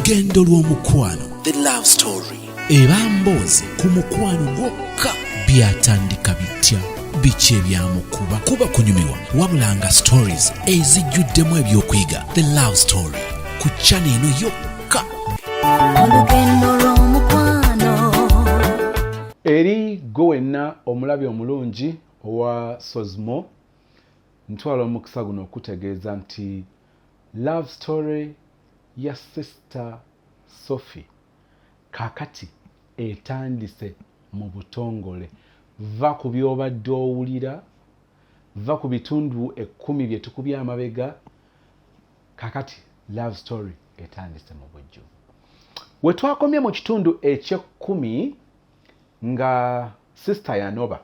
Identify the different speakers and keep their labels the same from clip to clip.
Speaker 1: Olugendo lw'omukwano,
Speaker 2: The love story.
Speaker 1: eba mboozi ku mukwano gwokka. Byatandika bitya? Biki ebyamukuba? Kuba kunyumiwa wabula nga stories ezijjuddemu ebyokuyiga. The love story ku channel eno yokka.
Speaker 3: Olugendo lw'omukwano.
Speaker 4: Eri gowenna omulabi omulungi owa Sozmo ntwala omukisa guno okutegeeza nti love story ya sister Sophie kakati etandise mu butongole. Va ku byobadde owulira, va ku bitundu 10 bye tukubya amabega, kakati love story etandise mu bujju. We twakomye mu kitundu eky'ekumi nga sister yanoba.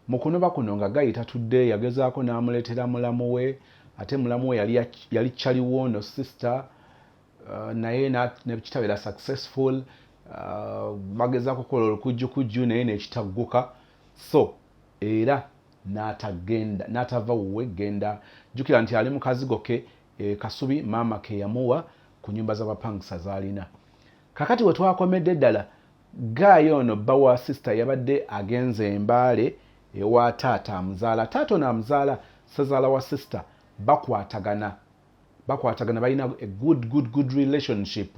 Speaker 4: Mu kunoba kuno nga gayita tudde yagezaako n'amuleetera mulamu we, ate mulamu we yali kyaliwo no sister naye ne kitabera successful. Bagezaako kukola olukujjukujju naye nekitagguka, so era n'atava wuwe genda. Jjukira nti ali mu kazigo ke kasubi maama ke yamuwa ku nyumba z'abapangisa z'alina. Kakati we twakomedde ddala, gaayo ono bba wa sister yabadde agenze embaale ewa taata amuzaala. Taata ono amuzaala ssezaala wa sister bakwatagana balina a good relationship.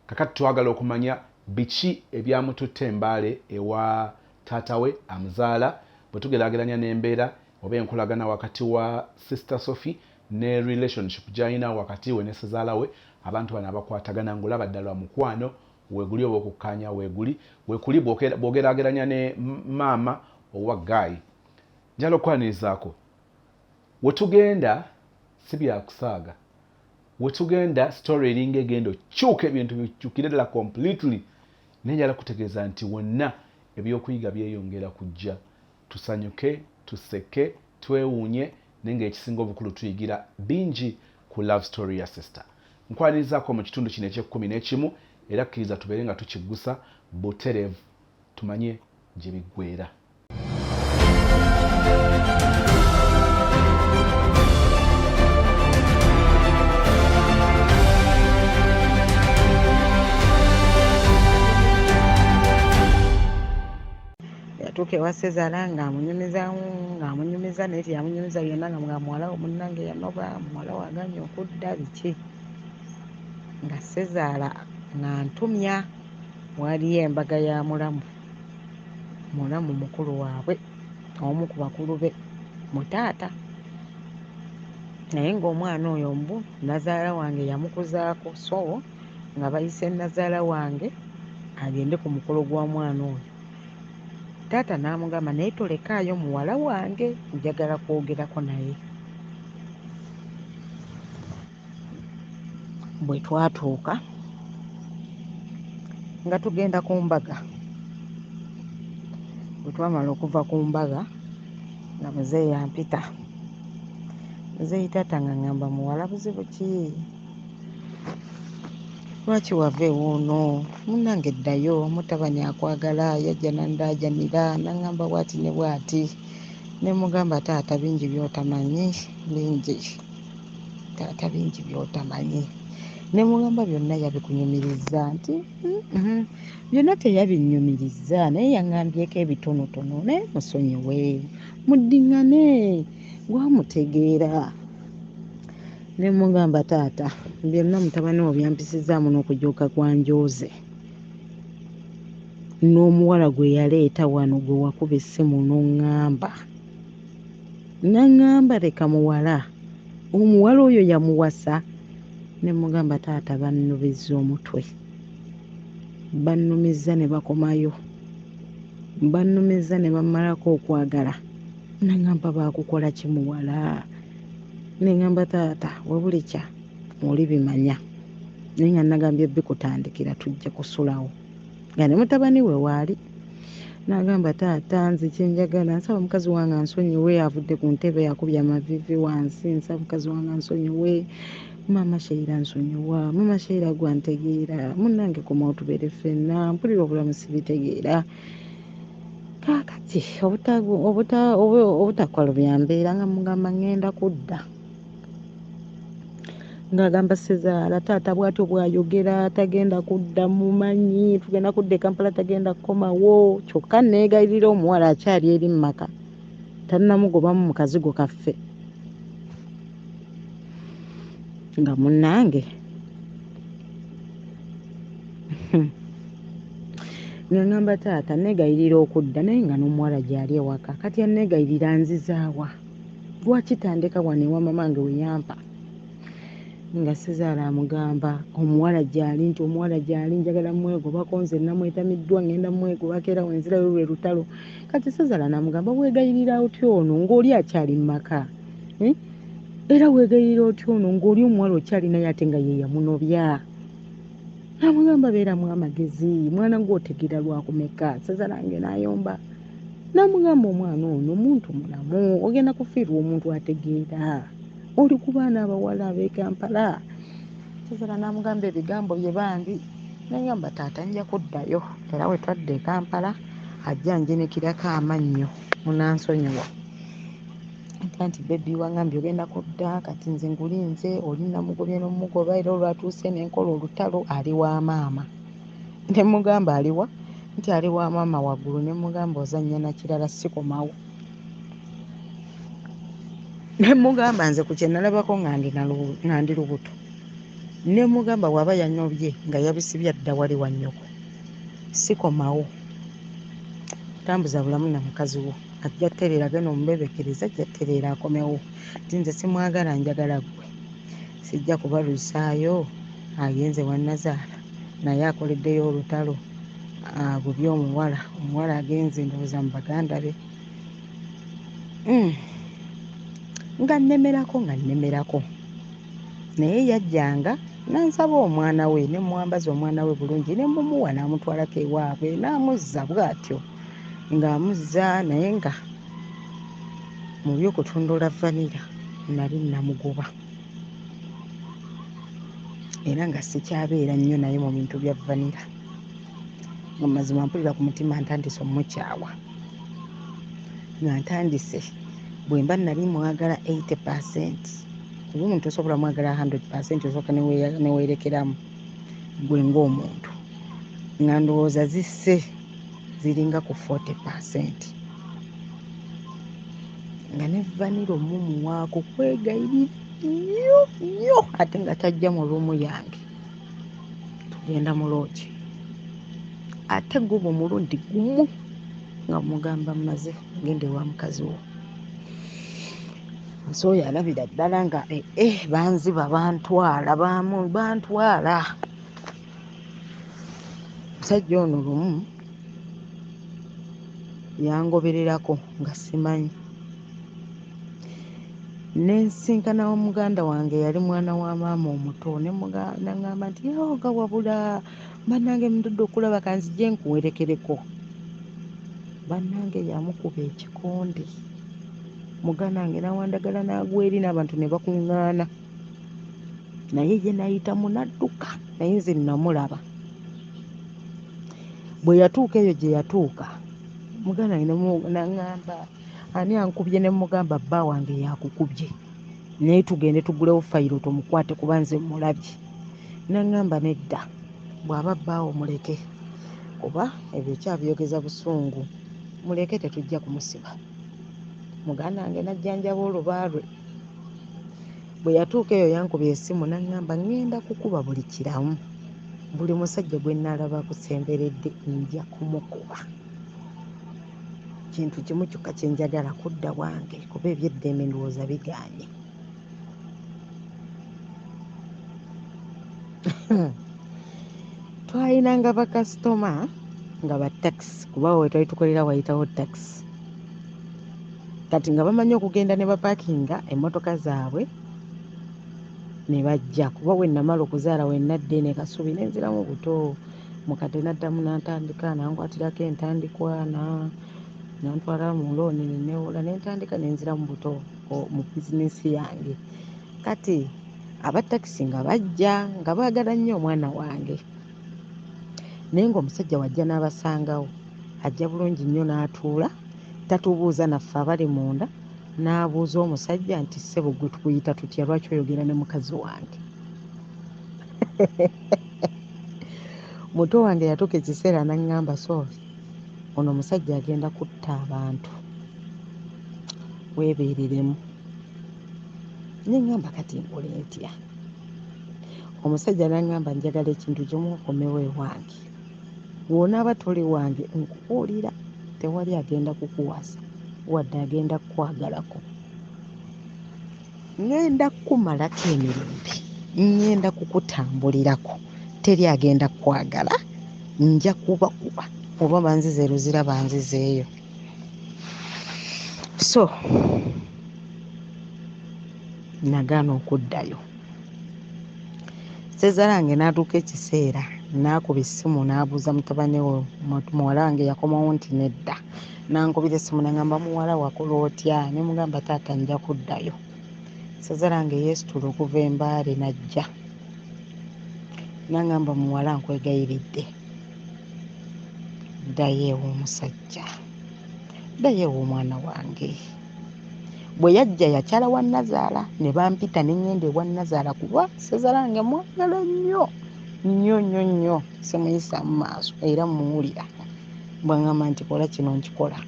Speaker 4: Kakati twagala okumanya biki ebyamututte embaale ewa taata we amuzaala, bwe tugeraageranya n'embeera oba enkolagana wakati wa sister Sophie ne relationship gy'alina wakati we ne ssezaala we. Abantu bano abakwatagana ng'olaba ddala mukwano weeguli oba okukkaanya weekuli bw'ogeraageranya ne maama owa Guy. Njala okwanirizaako we tugenda si byakusaaga, we tugenda story eringa egenda okyuka ebintu bikyukire ddala completely. Naye njala kutegeeza nti wonna ebyokuyiga byeyongera kujja. Tusanyuke, tuseke, twewuunye, naye ng'ekisinga obukulu tuyigira bingi ku love story ya sister. Nkwanirizaako mu kitundu kino eky'11 era kkiriza tubeere nga tukiggusa butereevu tumanye gye biggweera.
Speaker 5: Yatuuka ewa ssezaala ng'amunyumiza naye teyamunyumiza byonna nga muwala we munnange yanoba, muwala we aganye okudda biki. Nga ssezaala ng'antumya waliyo embaga ya mulamu mukulu waabwe, omu ku bakulu be mu taata. Naye ng'omwana oyo mbu nazaala wange yamukuzaako, so nga bayise nazaala wange agende ku mukolo gwa mwana oyo. Taata n'amugamba naye tolekaayo muwala wange, njagala kwogerako naye. Bwe twatuuka nga tugenda ku mbaga, bwe twamala okuva ku mbaga nga muzeeyi ampita. Muzeeyi taata nga ŋŋamba muwala buzibu ki? Lwaki wava ewuuno? Munnange ddayo, mutabani akwagala, yajja nandaajanira, naŋŋamba bw'ati ne bw'ati. Ne mugamba taata bingi by'otamanyi, taata bingi by'otamanyi. Ne mugamba byonna yabikunyumiriza nti byonna teyabinnyumiriza, naye yaŋŋambyeko ebitonotono, naye musonyiwe muddiŋŋane gwamutegeera. Ne mugamba taata byonna mutabani wo byampisizaamu n'okujooka kwa njoze n'omuwala gwe yaleeta wano gwe wakuba essimu n'oŋŋamba. Naŋŋamba leka muwala, omuwala oyo yamuwasa. Ne mugamba taata bannubiza omutwe, bannumiza ne bakomayo, bannumiza ne bammalako okwagala. Naŋŋamba baakukola ki muwala? Ne ŋŋamba taata wabuli kya oli bimanya, naye nga nagambye bikutandikira tujja kusulawo. Nga ne mutabani we waali. N'agamba taata nze kyenjagala nsaba mukazi wange ansonyiwe, avudde ku ntebe yakubye amavivi wansi, nsaba mukazi wange ansonyiwe, maama Sheira nsonyiwa, maama Sheira gwantegeera, munnange koma otubeere ffenna, mpulira obulamu sibitegeera. Kaakati obutakola byambeera nga mugamba ŋŋenda kudda. ng'agamba Sezaala taata bw'atyo bw'ayogera tagenda kudda mumanyi tugenda kudda e Kampala tagenda kukomawo kyokka neegayirira omuwala akyali eri mu maka tannamugobamu mu kazigo kaffe nga munnange nga ngamba taata neegayirira okudda naye nga n'omuwala gy'ali ewaka kati aneegayirira nzizaawa lwaki tandika wano ewa mamange weyampa nga Sezaala amugamba omuwala gy'ali nti omuwala gy'ali njagala mwegobako nze namwetamiddwa ngenda mwegobako era wenzirayo lwe lutalo kati Sezaala namugamba weegayirira otya ono ng'oli akyali mu maka era weegayirira otya ono ng'oli omuwala okyali naye ate nga ye yamunobya namugamba beeramu amagezi mwana gw'otegeera lwakumeka Sezaala nge n'ayomba namugamba omwana ono omuntu mulamu ogenda kufiirwa omuntu ategeera oli ku baana abawala ab'e Kampala Sezaala namugamba ebigambo bye bambi nagamba taata nja kuddayo era we twadda e Kampala ajja njenikirako amannyo munansonyiwa nti bebi wangambye ogenda kudda kati nze ngulinze oli namugobye n'omugoba era olwatuuse nenkola olutalo ali wa maama nemugamba aliwa nti ali wa maama waggulu nemugamba ozannya na kirala sikomawo nemugamba nze ku kye nalabako nga ndi lubuto nemugamba waba yanyobye nga yabisibya dda wali wa nnyoko sikomawo tambuza bulamu na mukazi wo ajja ttereera genda omubebekereza ajja ttereera akomewo ti nze simwagala njagala gwe sijja kubalusaayo agenze wa Nazaala naye akoleddeyo olutalo agobye omuwala agenze ndowooza mu baganda be nga nnemerako naye yajjanga nansaba omwana we nemwambaza omwana we bulungi nemumuwa n'amutwalako ewaabwe n'amuzza bw'atyo ng'amuzza naye nga mu by'okutundula vanira nali namugoba era nga sikyabeera nnyo naye mu bintu bya vanira nga mazima mpulira ku mutima ntandise omukyawa nga ntandise bwe mba nali mwagala 80% kuba omuntu osobola mwagala 100% osooka neweerekeramu gwe ng'omuntu nga ndowooza zisse ziringa ku 40% nga ne vanira omumu waako kwegayirira nnyo ate nga tajja mu luumu yange tugenda mu loogi ate guba omulundi gumu nga mugamba mmaze gende wa mukazi wo so yalabira ddala nga banziba bantwala musajja ono lumu yangobererako nga simanyi nensinkana omuganda wange yali mwana wa maama omuto nangamba nti yoga wabula bannange mududde okulaba kanzije nkuwerekereko bannange yamukuba ekikondi muganda wange nawandagala n'agweri n'abantu ne bakuŋŋaana naye ye nayitamu nadduka naye nze namulaba bwe yatuuka eyo gye yatuuka muganda wange naŋŋamba ani ankubye ne mugamba bba wange yakukubye naye tugende tugulewo fayiro tumukwate kuba nze mulabye naŋŋamba nedda bw'aba bbaawo muleke kuba ebyo kyabyogeza busungu muleke tetujja kumusiba muganda wange najjanjaba oluba lwe bwe yatuuka eyo yankubye essimu naŋŋamba ŋŋenda kukuba buli kiramu buli musajja gwe naalaba akusemberedde nja kumukuba kintu kimu kyokka kye njagala kudda wange kuba ebyeddembe ndowooza bigaanye twalinanga bakasitoma nga batakisi kuba we twali tukolera wayitawo takisi kati nga bamanyi okugenda ne bapaakinga emmotoka zaabwe ne bajja kuba we namala okuzaala we nadde ne kasubi nenziramu buto mukadde naddamu nantandika nankwatirako entandikwa nantwala mu looni nenewola nentandika nenziramu buto mu bizinesi yange kati abatakisi nga bajja nga baagala nnyo omwana wange naye ng'omusajja wajja n'abasangawo ajja bulungi nnyo n'atuula tatubuuza naffe abali munda n'abuuza omusajja nti ssebo gwe tukuyita tutya lwaki oyogera ne mukazi wange muto wange yatuuka ekiseera n'aŋŋamba Sophie, ono omusajja agenda kutta abantu, weebeereremu. Ne ŋŋamba kati nkole ntya? Omusajja n'aŋŋamba njagala ekintu kimu okomewo ewange, bw'onaaba toli wange nkubuulira, tewali agenda kukuwasa wadde agenda kukwagalako. Ŋŋenda kukumalako emirembe, ŋŋenda kukutambulirako, teri agenda kwagala, nja kubakuba oba banzize luzira banzizeeyo. So nagaana okuddayo. Ssezalange n'atuuka ekiseera n'akuba essimu n'abuuza mutabani we, muwala wange yakomawo nti nedda. N'ankubira essimu n'aŋŋamba muwala wakola otya? Ne mugamba taata nja kuddayo. Ssezalange yeesitula okuva embaale n'ajja. N'aŋŋamba muwala nkwegayiridde, ddayo ew'omusajja, ddayo ew'omwana wange. Bwe yajja yakyala wa Nazaala, ne bampita ne ŋŋenda ewa Nazaala kuba Ssezalange mwagala nnyo nnyo nnyo nnyo, simuyisa mu maaso era muwulira. Bw'aŋŋamba nti kola kino nkikola.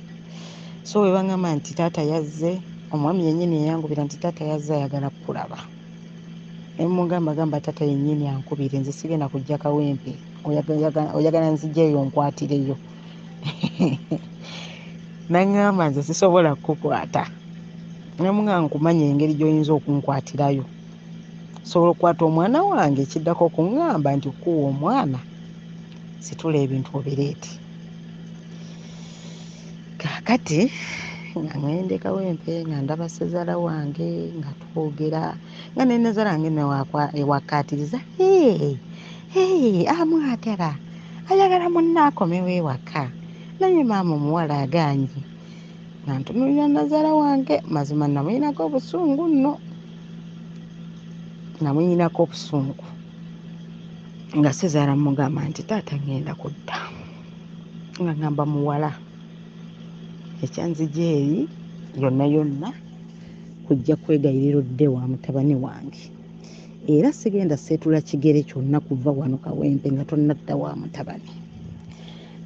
Speaker 5: So bwe baŋŋamba nti taata yazze, omwami yennyini eyangubira nti taata yazze ayagala kulaba. Ne mugamba gamba taata yennyini ankubire, nze sigenda kujja kawempe, oyagala nzigyeyo nkwatireyo. N'aŋŋamba nze sisobola kukukwata. Ne mugamba nkumanya engeri gy'oyinza okunkwatirayo. Sobola okukwata omwana wange, ekiddako okuŋŋamba nti okuwa omwana, situla ebintu obireete. Kaakati nga ŋŋenda e Kawempe nga ndaba ssezaala wange nga twogera, nga ne Nazaala wange ewakaatiriza, amwagala, ayagala munne akomewo ewaka, naye maama omuwala agaanye. Nga ntunuulira Nazaala wange, mazima namuyinako obusungu nno, namuyinako obusungu. Nga ssezaala mugamba nti taata ŋŋenda kudda. Nga ŋŋamba muwala, ekyanzigye eri yonna yonna kujja kwegayirira odde wa mutabani wange, era sigenda seetula kigere kyonna kuva wano Kawempe nga tonnadda wa mutabani.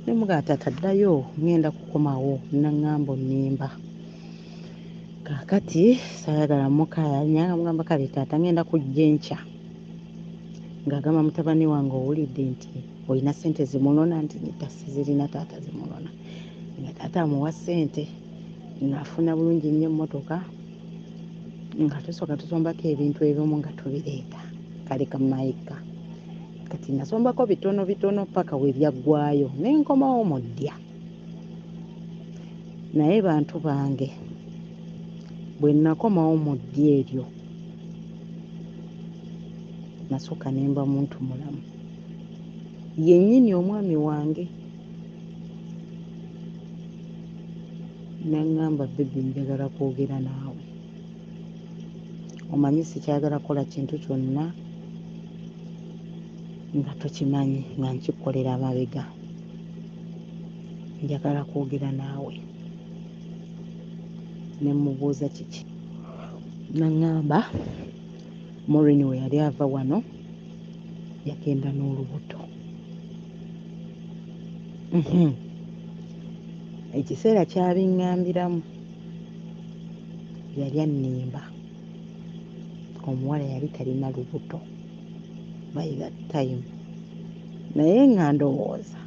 Speaker 5: Ne mugamba taata ddayo, ŋŋenda kukomawo. N'aŋŋamba onnimba. Kaakati saayagala mukaanya, nga mugamba kale taata ŋŋenda kujja enkya. Ng'agamba mutabani wange owulidde nti olina ssente zimunona? Nti nedda sizirina taata zimunona. Nga taata amuwa ssente, ng'afuna bulungi nnyo emmotoka, nga tusooka tusombako ebintu ebimu nga tubireeta, kale kamayika. Kati nasombako bitono bitono paka we byaggwaayo, ne nkomawo mu ddya. Naye bantu bange, bwe nakomawo mu ddya eryo, nasooka ne mba muntu mulamu. Yennyini omwami wange n'aŋŋamba bebi njagala kwogera naawe. Omanyi sikyagala kukola kintu kyonna nga tokimanyi nga nkikukolera amabega. Njagala kwogera naawe. Ne mubuuza kiki. N'aŋŋamba Maureen we yali ava wano yagenda n'olubuto. Ekiseera kyabiŋŋambiramu yali annimba. Omuwala yali talina lubuto by that time. Naye nga ndowooza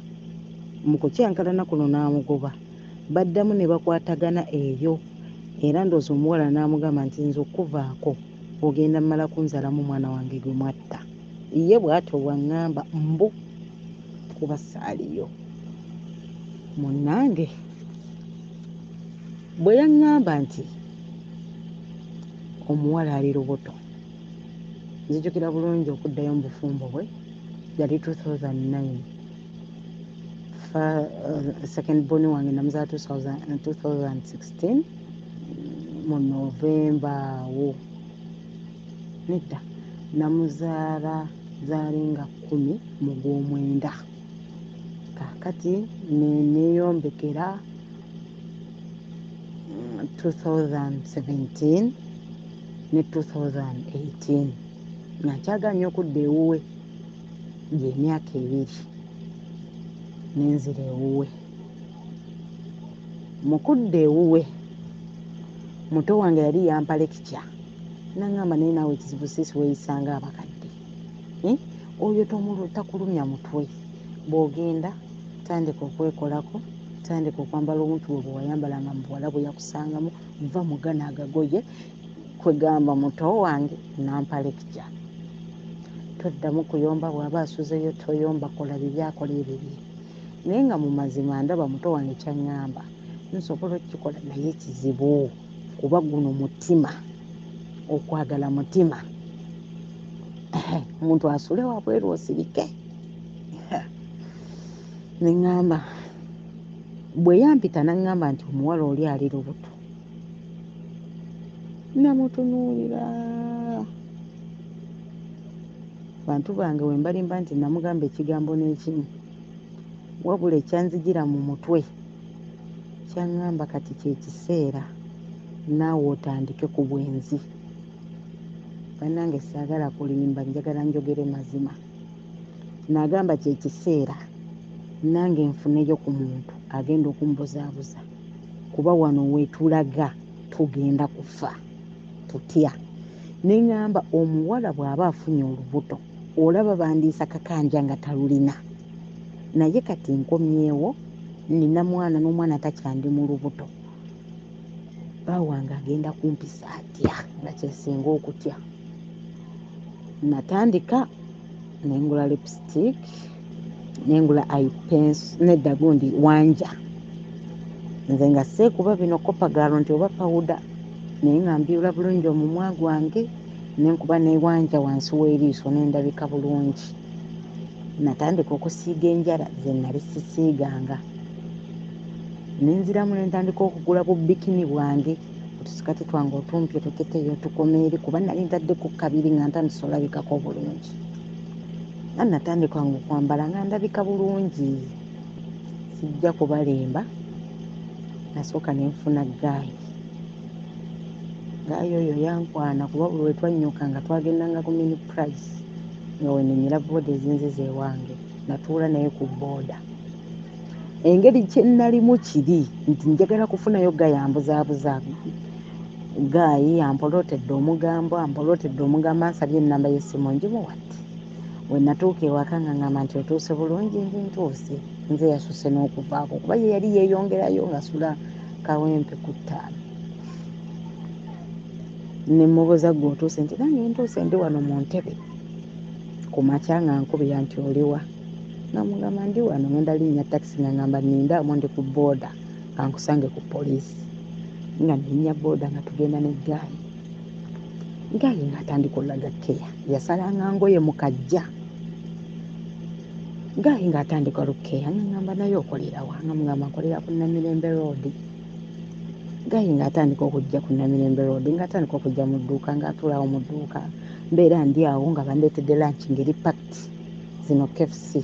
Speaker 5: mu kukyankalana kuno n'amugoba, baddamu ne bakwatagana eyo, era ndowooza omuwala n'amugamba nti nze okuvaako ogenda mmala kunzalamu mwana wange gwe mwatta. Ye bw'atyo bw'aŋŋamba mbu kuba ssaaliyo. Munnange bwe yaŋŋamba nti omuwala ali lubuto, nzijukira bulungi okuddayo mu bufumbo bwe, yali 2009. Second born wange namuzaala 2016 mu Novemba awo. Nedda namuzaala zaalinga 10 mu Gwomwenda. Kaakati neeyombekera 2017 ne 2018 nga nkyagala nnyo okudda ewuwe gy'emyaka 2 nenzira ewuwe. Mu kudda ewuwe muto wange yali yampa lekitya n'aŋŋamba naye naawe ekizibu siisi weeyisanga abakadde, oyo takulumya mutwe, bw'ogenda tandika okwekolako, tandika okwambala obuntu bwe wayambalanga mu buwala bwe yakusangamu, va mugana agagoye kwegamba muto wange nampa lekitya. Toddamu kuyomba, bw'aba asuzeyo toyomba, kola bibi akola ebibi. Naye nga mu mazima ndaba muto wange kyaŋŋamba nsobola okukikola naye kizibu kuba guno mutima, okwagala mutima. Omuntu asule wabweru osirike. Neŋŋamba bwe yampita n'aŋŋamba nti omuwala oli ali lubuto, namutunuulira. Bantu bange we mbalimba nti namugamba ekigambo n'ekimu, wabula ekyanzigira mu mutwe kyaŋŋamba kati kye kiseera naawe otandike ku bwenzi. Bannange saagala kulimba, njagala njogere mazima. Nagamba kye kiseera nange nfuneyo ku muntu agenda okumbuzaabuza, kuba wano weetulaga tugenda kufa, tutya. Neŋŋamba omuwala bw'aba afunye olubuto olaba bandiisa kakanja nga talulina, naye kati nkomyewo nina mwana n'omwana takyandi mu lubuto, baawange agenda kumpisa atya nga kyesinga okutya. Natandika nengula lipstick, nengula eye pencil, nedda gundi wanja. Nze nga seekuba bino kopagalo nti oba pawuda, naye nga mbyula bulungi omumwa gwange, nenkuba newanja wansi w'eriiso nendabika bulungi. Natandika okusiiga enjala ze nali sisiiganga. Nenziramu nentandika okugula bubikini bwange, otusikati twange otumpye tuketeyo tukoma eri, kuba nali ntaddeko 2 nga ntandise olabikako bulungi. Natandika nga okwambala nga ndabika bulungi, sijja kubalemba. Nasooka nenfuna gaayi. Gaayi oyo yankwana kuba buli we twannyuka nga twagendanga ku mini price nga wenenyera booda ezinziza ewange, natuula naye ku booda. Engeri kye nalimu kiri nti njagala kufunayo gaayi ambuzaabuza. Gaayi ampolootedde omugambo, ansabye ennamba y'essimu ngimuwadde. We natuuka ewaka nga ngamba nti otuuse bulungi, nti ntuuse. Nze yasusse n'okuvaako kuba ye yali yeeyongerayo nga sula kawempe ku ttaano. Ne mubuuza gwe otuuse, nti nange ntuuse ndi wano mu ntebe. Ku makya nga nkubira nti oliwa? Namugamba ndi wano, ngenda linnya takisi nga ngamba nindaamu ndi ku booda kankusange ku poliisi. Nga nninnya booda nga tugenda ne gaayi. Gaayi ng'atandika olaga keya, yasalanga ngoye mu kajja. Gaayi ng'atandika lukeya, nga ngamba naye okolera wa? Nga mugamba nkolera ku Namirembe Road. Gaayi ng'atandika okujja ku Namirembe Road, ng'atandika okujja mu dduuka, ng'atuulawo mu dduuka. Mbeera ndi awo nga bandeetedde lanchi ngeri pakiti zino KFC.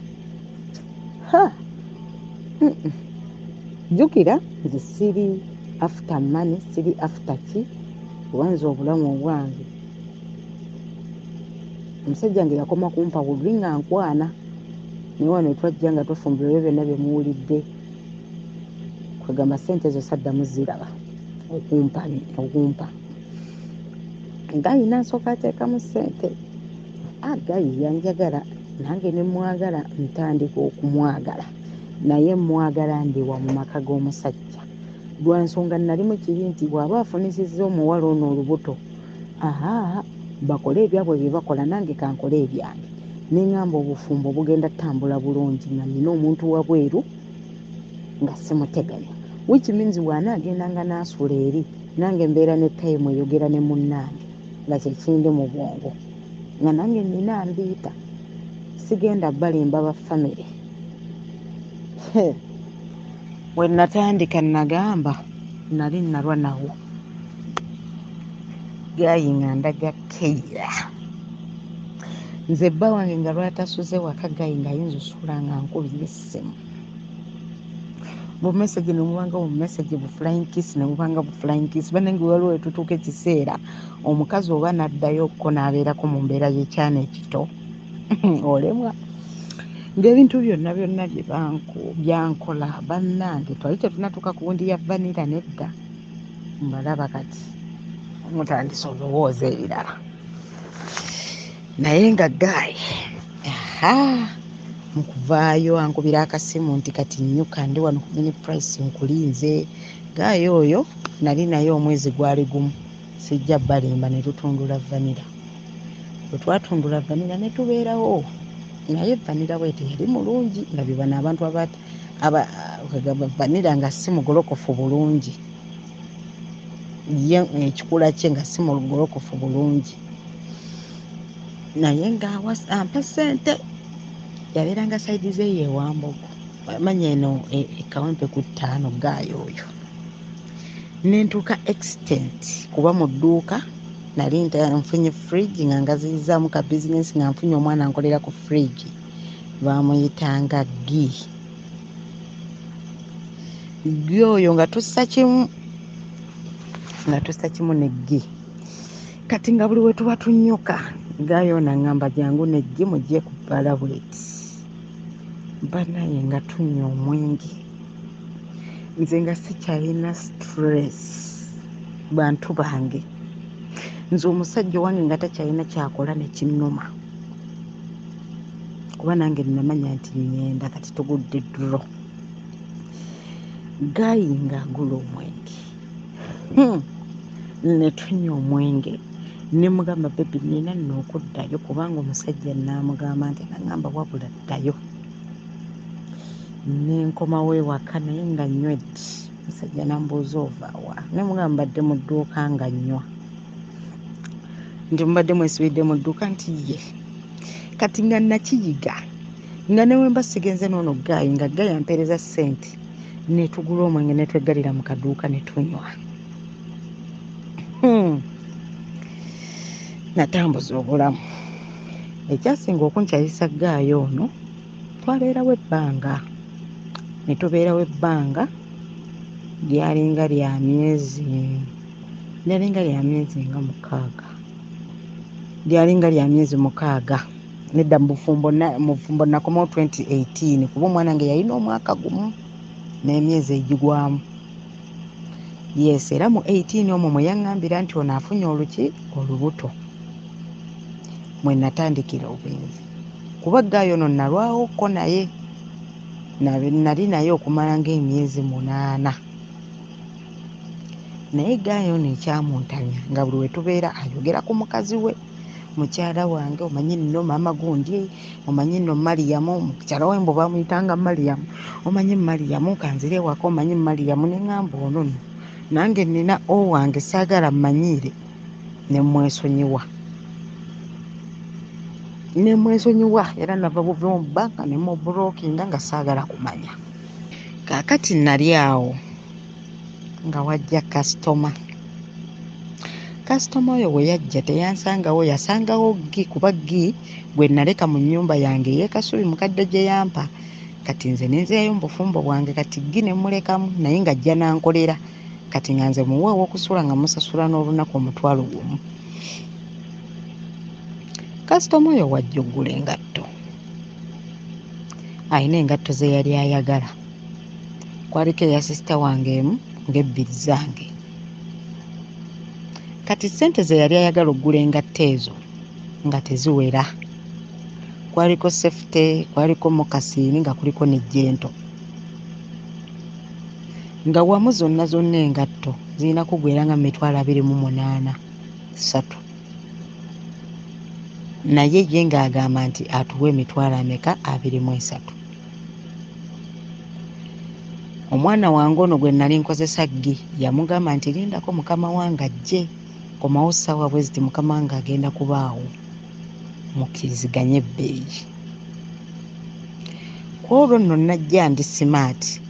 Speaker 5: Jjukira nze siri after money, siri after ki, kubanza obulamu obwange. Omusajja nge yakoma kumpa bulwi nga nkwana, naye wano twajja nga tufumbira ebyo byonna bye muwulidde, kwegamba ssente ezo saddamu ziraba okumpa. Gaayi n'asooka ateekamu ssente. Gaayi yanjagala, nange ne mwagala, ntandika okumwagala, naye mwagala ndiwa mu maka g'omusajja. Lwa nsonga nalimu kiri nti bw'aba afunisizza omuwala ono olubuto, bakole ebyabwe bye bakola, nange kankole ebyange. Neŋŋamba obufumbo bugenda ttambula bulungi nga nina omuntu wabweru nga simuteganya. Which means bw'anaagendanga n'asula eri, nange mbeera ne time eyogera ne munnange nga kyekindi mu bwongo, nga nange nina mbiita, sigenda balimba ba famire. We natandika nagamba nali nalwa nawo. Gaayi nga ndaga keira. Nze bba wange nga lwatasuze waka, Gaayi ng'ayinza osula nga nkubira essimu. Bu message ne mubanga bu message, bu flying kiss ne mubanga bu flying kiss. Bannange waliwo wetutuuka ekiseera omukazi oba n'addayo ko n'abeerako mu mbeera y'ekyana ekito olemwa. ng'ebintu byonna byankola bannange twali tetunatuuka ku wundi ya vanira nedda mbalaba kati mutandise olowooza ebirala naye nga gaayi mukuvaayo ankubira akasimu nti kati nnyuka ndi wano ku mini price nkulinze gaayi oyo nali naye omwezi gwali gumu sijja balimba ne tutundula vanira bwe twatundula vanira ne tubeerawo naye vanira bwe teyali mulungi nga bye bano abantu kwegamba vanira nga si mugolokofu bulungi ye ekikula kye nga si mugolokofu bulungi naye nga ampa ssente yabeeranga sayidi ze yeewambogo manya eno ekawempe ku 5 gaayo oyo nentuuka extent kuba mu dduuka nali nfunye fridge nga ngazizaamu ka bizinesi nga nfunye omwana ankolera ku fridge bamuyitanga gi oyo nga tussa kimu ne gi kati nga buli we tuba tunyuka gaayo naŋŋamba jangu ne gi mujje ku balabuleti banaye nga tunywa omwenge nze nga sikyalina stress bantu bange nze omusajja wange nga takyalina kyakola nekinnuma kuba nange namanya nti nyenda kati tugudde dro gaayi nga agula omwenge ne tunywa omwenge ne mugamba bebi nina nno okuddayo kubanga omusajja naamugamba nti naŋŋamba wabula ddayo nenkomawo ewaka naye nga nywedde musajja nambuuza ovaawa ne mugamba mbadde mu dduuka nga nnywa nti mubadde mwesibidde mu dduuka nti ye kati nga nakiyiga nga newe mba sigenze noono gaayi nga gaayi ampeereza ssente netugula omwenge netweggalira mu kaduuka netunywa natambuza obulamu ekyasinga okunkyayisa gaayo ono twabeerawo ebbanga netubeerawo ebbanga lyalinga lya myezi nga 6 nedda mu bufumbo nakomawo 2018 kuba omwana nge yalina omwaka gumu n'emyezi egigwamu yes era mu 18 omwo mwe yaŋŋambira nti ono afunye olubuto mwe natandikira obwenzi kuba gaayo ono nalwawoko naye nali naye okumala ng'emyezi 8 naye gaayo ono ekyamuntanya nga buli we tubeera ayogera ku mukazi we mukyala wange omanyi nno maama gundi omanyi nno Mariyamu mukyala we mbu bamuyitanga Mariyamu omanyi Mariyamu kanzire waka omanyi Mariyamu neŋŋamba ono nno nange nina owange saagala mmanyiire nemwesonyiwa era nava buve mu bbanka ne mu bulokinga nga saagala kumanya kaakati nali awo nga wajja kasitoma oyo we yajja teyansangawo yasangawo gi kuba gi gwe naleka mu nnyumba yange ey'ekasubi mukadde gye yampa kati nze nenzeeyo mu bufumbo bwange kati gi ne mulekamu naye nga ajja nankolera kati nga nze muweewo okusula nga musasula n'olunaku 1,000 kasitoma oyo wajja oggula engatto alina engatto ze yali ayagala kwaliko eya sisita wange emu ng'ebbiri zange kati ssente ze yali ayagala oggula engatto ezo nga teziwera kwaliko sefute kwaliko mokasiini nga kuliko n'ejjento nga wamu zonna engatto zirina kugwera nga 28,3 naye ye ng'agamba nti atuwe 23,000. Omwana wange ono gwe nali nkozesa gi yamugamba nti lindako mukama wange ajje komawo ssaawa bwe ziti mukama wange agenda kubaawo mukkiriziganye ebbeeyi kwolwo nno najja ndi simaati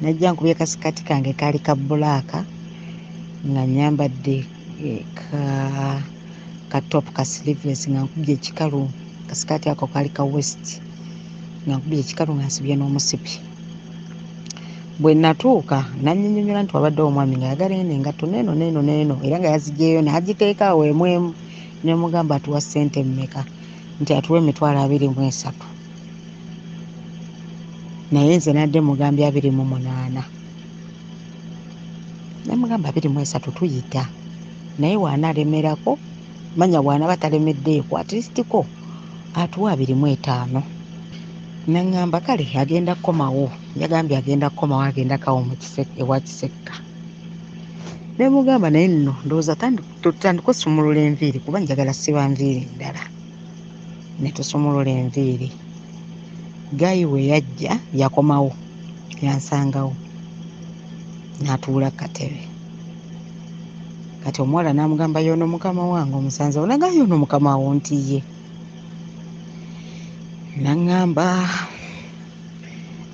Speaker 5: najja nkubye kasikati kange kaali ka bbulaaka nga nyambadde ka top ka sleeveless nga nkubye ekikalu kasikati ako kaali ka west nga nkubye ekikalu nga nsibye n'omusipi bwe natuuka nannyonnyola nti wabadde omwami ng'ayagala eno engatto neeno era nga yazigyeyo n'agiteeka awo emwemu ne mugamba atuwa ssente mmeka nti atuwa 23,000. naye nze nadde mugambye 28 namugamba 23 tuyita naye waanaalemerako manya bw'anaaba talemeddeeko atisitiko atuwa 25 naŋŋamba kale agenda kukomawo yagambye agenda kukomawo agenda kawo ewa Kisekka ne mugamba naye nno ndowooza tutandike osumulula enviiri kuba njagala siba nviiri ndala ne tusumulula enviiri Gayi we yajja yakomawo yansangawo n'atuula katebe kati omuwala n'amugamba yono mukama wange omusanze onaga yono mukama wo ntiye naŋŋamba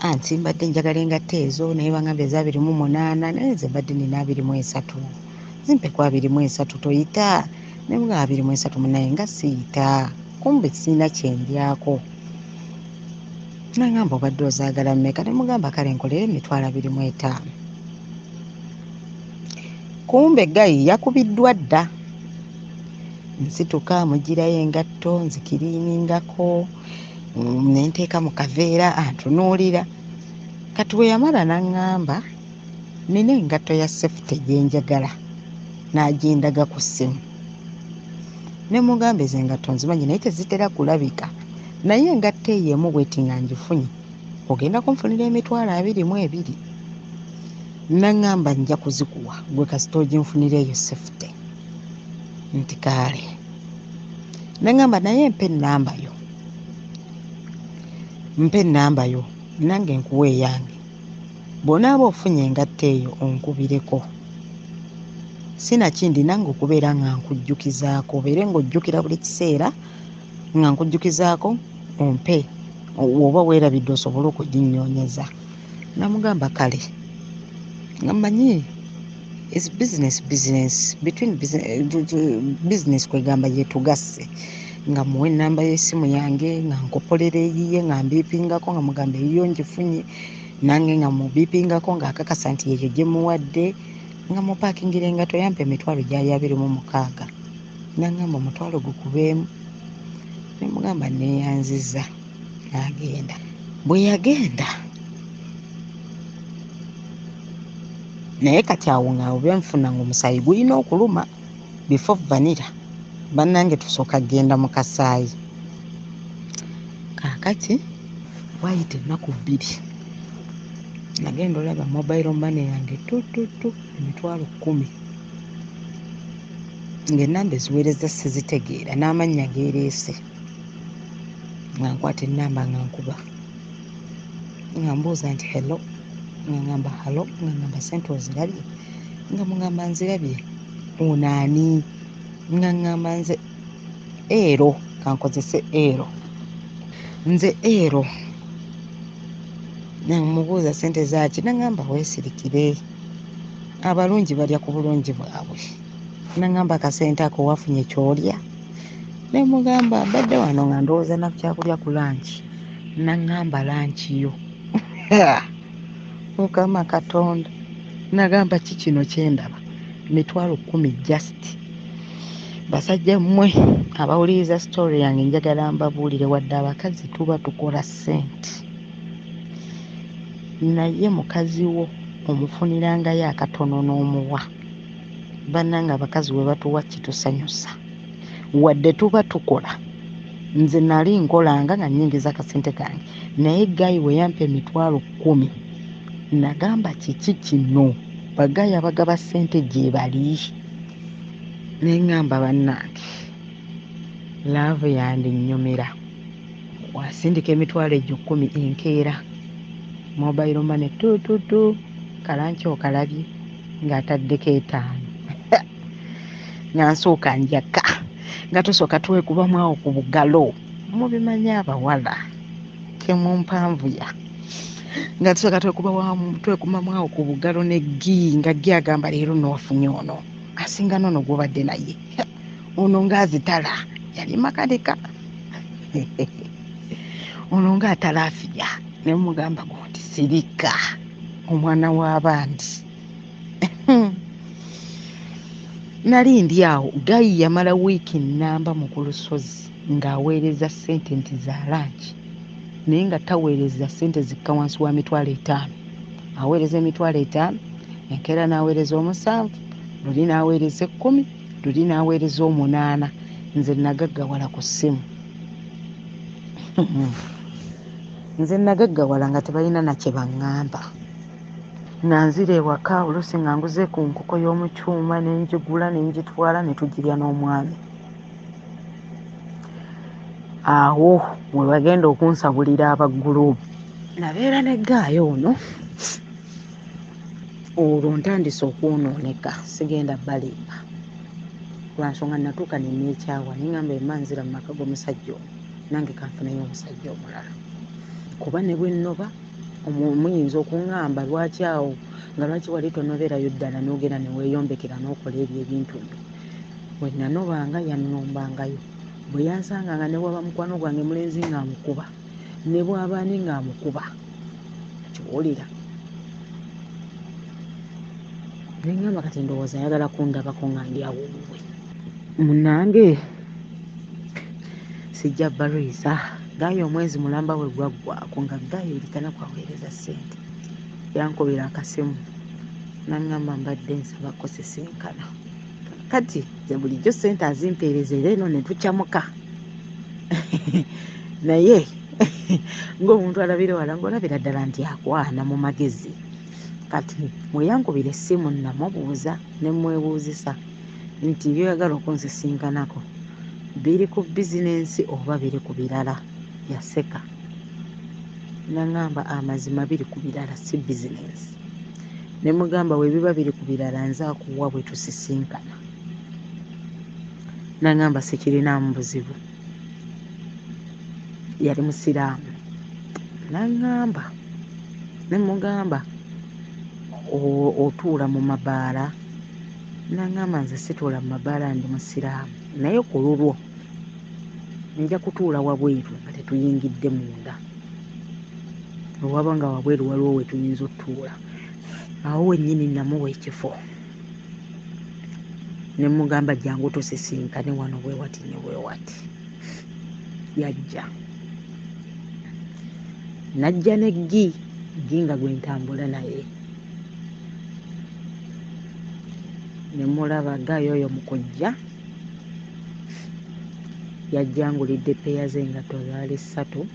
Speaker 5: anti mbadde njagala engatte ezo naye bangambye eza 28 naye nze mbadde nina 23 zimpeku 23 toyita ne mugamba 23 munaye nga siyita kumbe sina kyendyako naŋŋamba obadde ozaagala mmeka ne mugamba kale nkolere emitwalo 25 kumbe Gayi yakubiddwa dda nsituka mugirayo engatto nzikiriiningako nenteeka mu kaveera antunuulira kati we yamala naŋŋamba nina engatto ya sefute gyenjagala n'agindaga ku ssimu ne mugamba ezo engatto nzimanyi naye tezitera kulabika naye engatto eyo emu bweti nga ngifunye ogenda kunfunira emitwalo 22 naŋŋamba nja kuzikuwa gwe kasita oginfunira eyo sefute nti kaale naŋŋamba naye mpe ennamba yo nange nkuwa eyange bw'onaaba ofunye engatto eyo onkubireko sinakindi nange okubeera nga nkujjukizaako obeere ng'ojjukira buli kiseera nga nkujjukizaako ompe oba weerabidde osobole okuginnyonyeza namugamba kale nga mmanyi is business between business kwegamba yetugasse nga muwe ennamba y'essimu yange nga nkopolera eyiye nga mbiipingako nga mugamba eyiyo ngifunye nange nga mubiipingako ng'akakasa nti yeyo gye muwadde nga mupaakingira engato yampa emitwalo gyali 26 naŋŋamba omutwalo gukubeemu ne mugamba neeyanziza n'agenda bwe yagenda naye kati awo nga obenfuna ng'omusaayi gulina okuluma before vanira bannange tusooka kgenda mu kasaayi kaakati wayita ennaku 2 nagenda olaba mobile money yange tututu emitwalo 10 ng'ennamba eziweereza sizitegeera n'amannya geereese nga nkwata ennamba nga nkuba nga mbuuza nti hello nga ngamba halo nga ngamba sente ozirabye nga mugamba nzirabye ono ani nga ngamba nze ero kankozese ero nze ero namubuuza sente zaaki nagamba weesirikire abalungi balya ku bulungi bwabwe nagamba akasente ako wafunye kyolya ne mugamba mbadde wano nga ndowooza naku kyakulya ku lanchi nagamba lanchi yo mukama katonda nagamba ki kino kyendaba mitwalo 10 just basajja mmwe abawuliriza story yange njagala mbabuulire wadde abakazi tuba tukola ssente naye mukazi wo omufunirangayo akatono n'omuwa bannanga abakazi we batuwa kitusanyusa wadde tuba tukola nze nali nkolanga nga nnyingiza akasente kange naye Gayi we yampa emitwalo 10 nagamba kiki kino Bagayi abagaba ssente gye bali neŋŋamba bannange laavu yandinnyumira wasindika emitwalo egyo 10 enkeera mobile money tututu kalanchi okalabye ng'ataddeko 5 nga nsooka njaka nga tusooka twekubamu awo ku bugalo mubimanyi abawala kemumpanvuya nga tusooka twekubamu awo ku bugalo ne gi nga gi agamba leero nowafunye ono asinga nono gwobadde naye ono ng'azitala yali makanika ono ng'atalaafiya ne mugamba nti sirika omwana w'abandi nali ndi awo Gayi yamala wiiki nnamba mu ku lusozi ng'aweereza ssente nti za lanchi naye nga taweereza ssente zikka wansi wa $5,000. Aweereza $5,000, enkeera n'aweereza 7, luli n'aweereza 10, luli n'aweereza 8. Nze nagaggawala ku ssimu. Nze nagaggawala nga tebalina na kye baŋŋamba. Nga nzira ewaka oluusi nga nguze ku nkoko y'omu kyuma ne ngigula ne ngitwala ne tugirya n'omwami. Awo we bagenda okunsabulira abagguluubu nabeera ne gaayo ono. Olwo ntandise okwonooneka, sigenda balimba lwa nsonga natuuka ne neekyawa ne ŋŋamba emmanzira mu maka g'omusajja ono nange kanfuneyo omusajja omulala. Kuba ne bwe nnoba muyinza okuŋŋamba lwaki awo nga lwaki wali tonoberayo ddala n'ogenda ne weeyombekera n'okola ebyo ebintu byo. Bwe nanobanga yannombangayo, bwe yansanganga ne waba mukwano gwange mulenzi ng'amukuba ne bw'abaani ng'amukuba kiwulira. Ne ŋŋamba kati ndowooza ayagala kundabako nga ndi awo wuwe. Munnange sijja balwiza gaayo omwezi mulamba bwe gwaggwaako nga gaayo eritana kwaweereza ssente. Yankubira akasimu n'aŋŋamba mbadde nsabako sisinkana. Kati ze bulijjo ssente azimpeereza era eno ne tukyamuka. Naye ng'omuntu alabira wala ng'olabira ddala nti akwana mu magezi. Kati bwe yankubira essimu namubuuza ne mwebuuzisa nti byoyagala okunsisinkanako biri ku bizinensi oba biri ku birala. Yaseka n'aŋŋamba amazima biri ku birala si bizinensi. Ne mugamba we biba biri ku birala nze akuwa bwe tusisinkana. N'aŋŋamba sikirinaamu buzibu. Yali musiraamu. N'aŋŋamba ne mugamba otuula mu mabaala. N'aŋŋamba nze situula mu mabaala ndi musiraamu naye ku lulwo nja kutuula wabweru nga tetuyingidde munda. Olwaba nga wabweru waliwo we tuyinza otuula. Awo wennyini namuwa ekifo. Ne mugamba jangu tusisinkane wano bwe wati ne bwe wati. Yajja. Najja ne ggi nga gwe ntambula naye. Ne mulaba gaayo oyo mu kujja yajja ngulidde peeya z'engatto zaali 3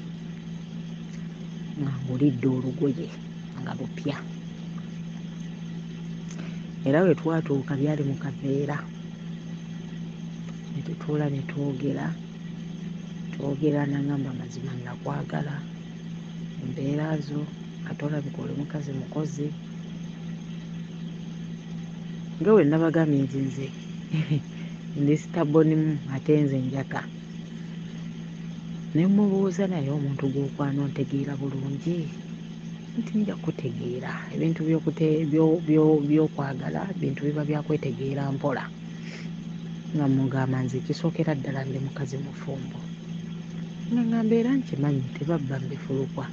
Speaker 5: nga ngulidde olugoye nga lupya. Era we twatuuka byali mu kaveera. Ne tutuula ne twogera n'aŋŋamba mazima nakwagala embeera zo ate olabika oli mukazi mukozi. Nga we nabagambye nti nze ndi sitabonimu ate nze njaka. Ne mubuuza naye omuntu gw'okwana ontegeera bulungi nti nja kutegeera. Ebintu by'okwagala bintu biba byakwetegeera mpola. Nga mugamba nze kisookera ddala ndi mukazi mufumbo. Nga ŋŋamba era nkimanyi tebabba mbifulukwa.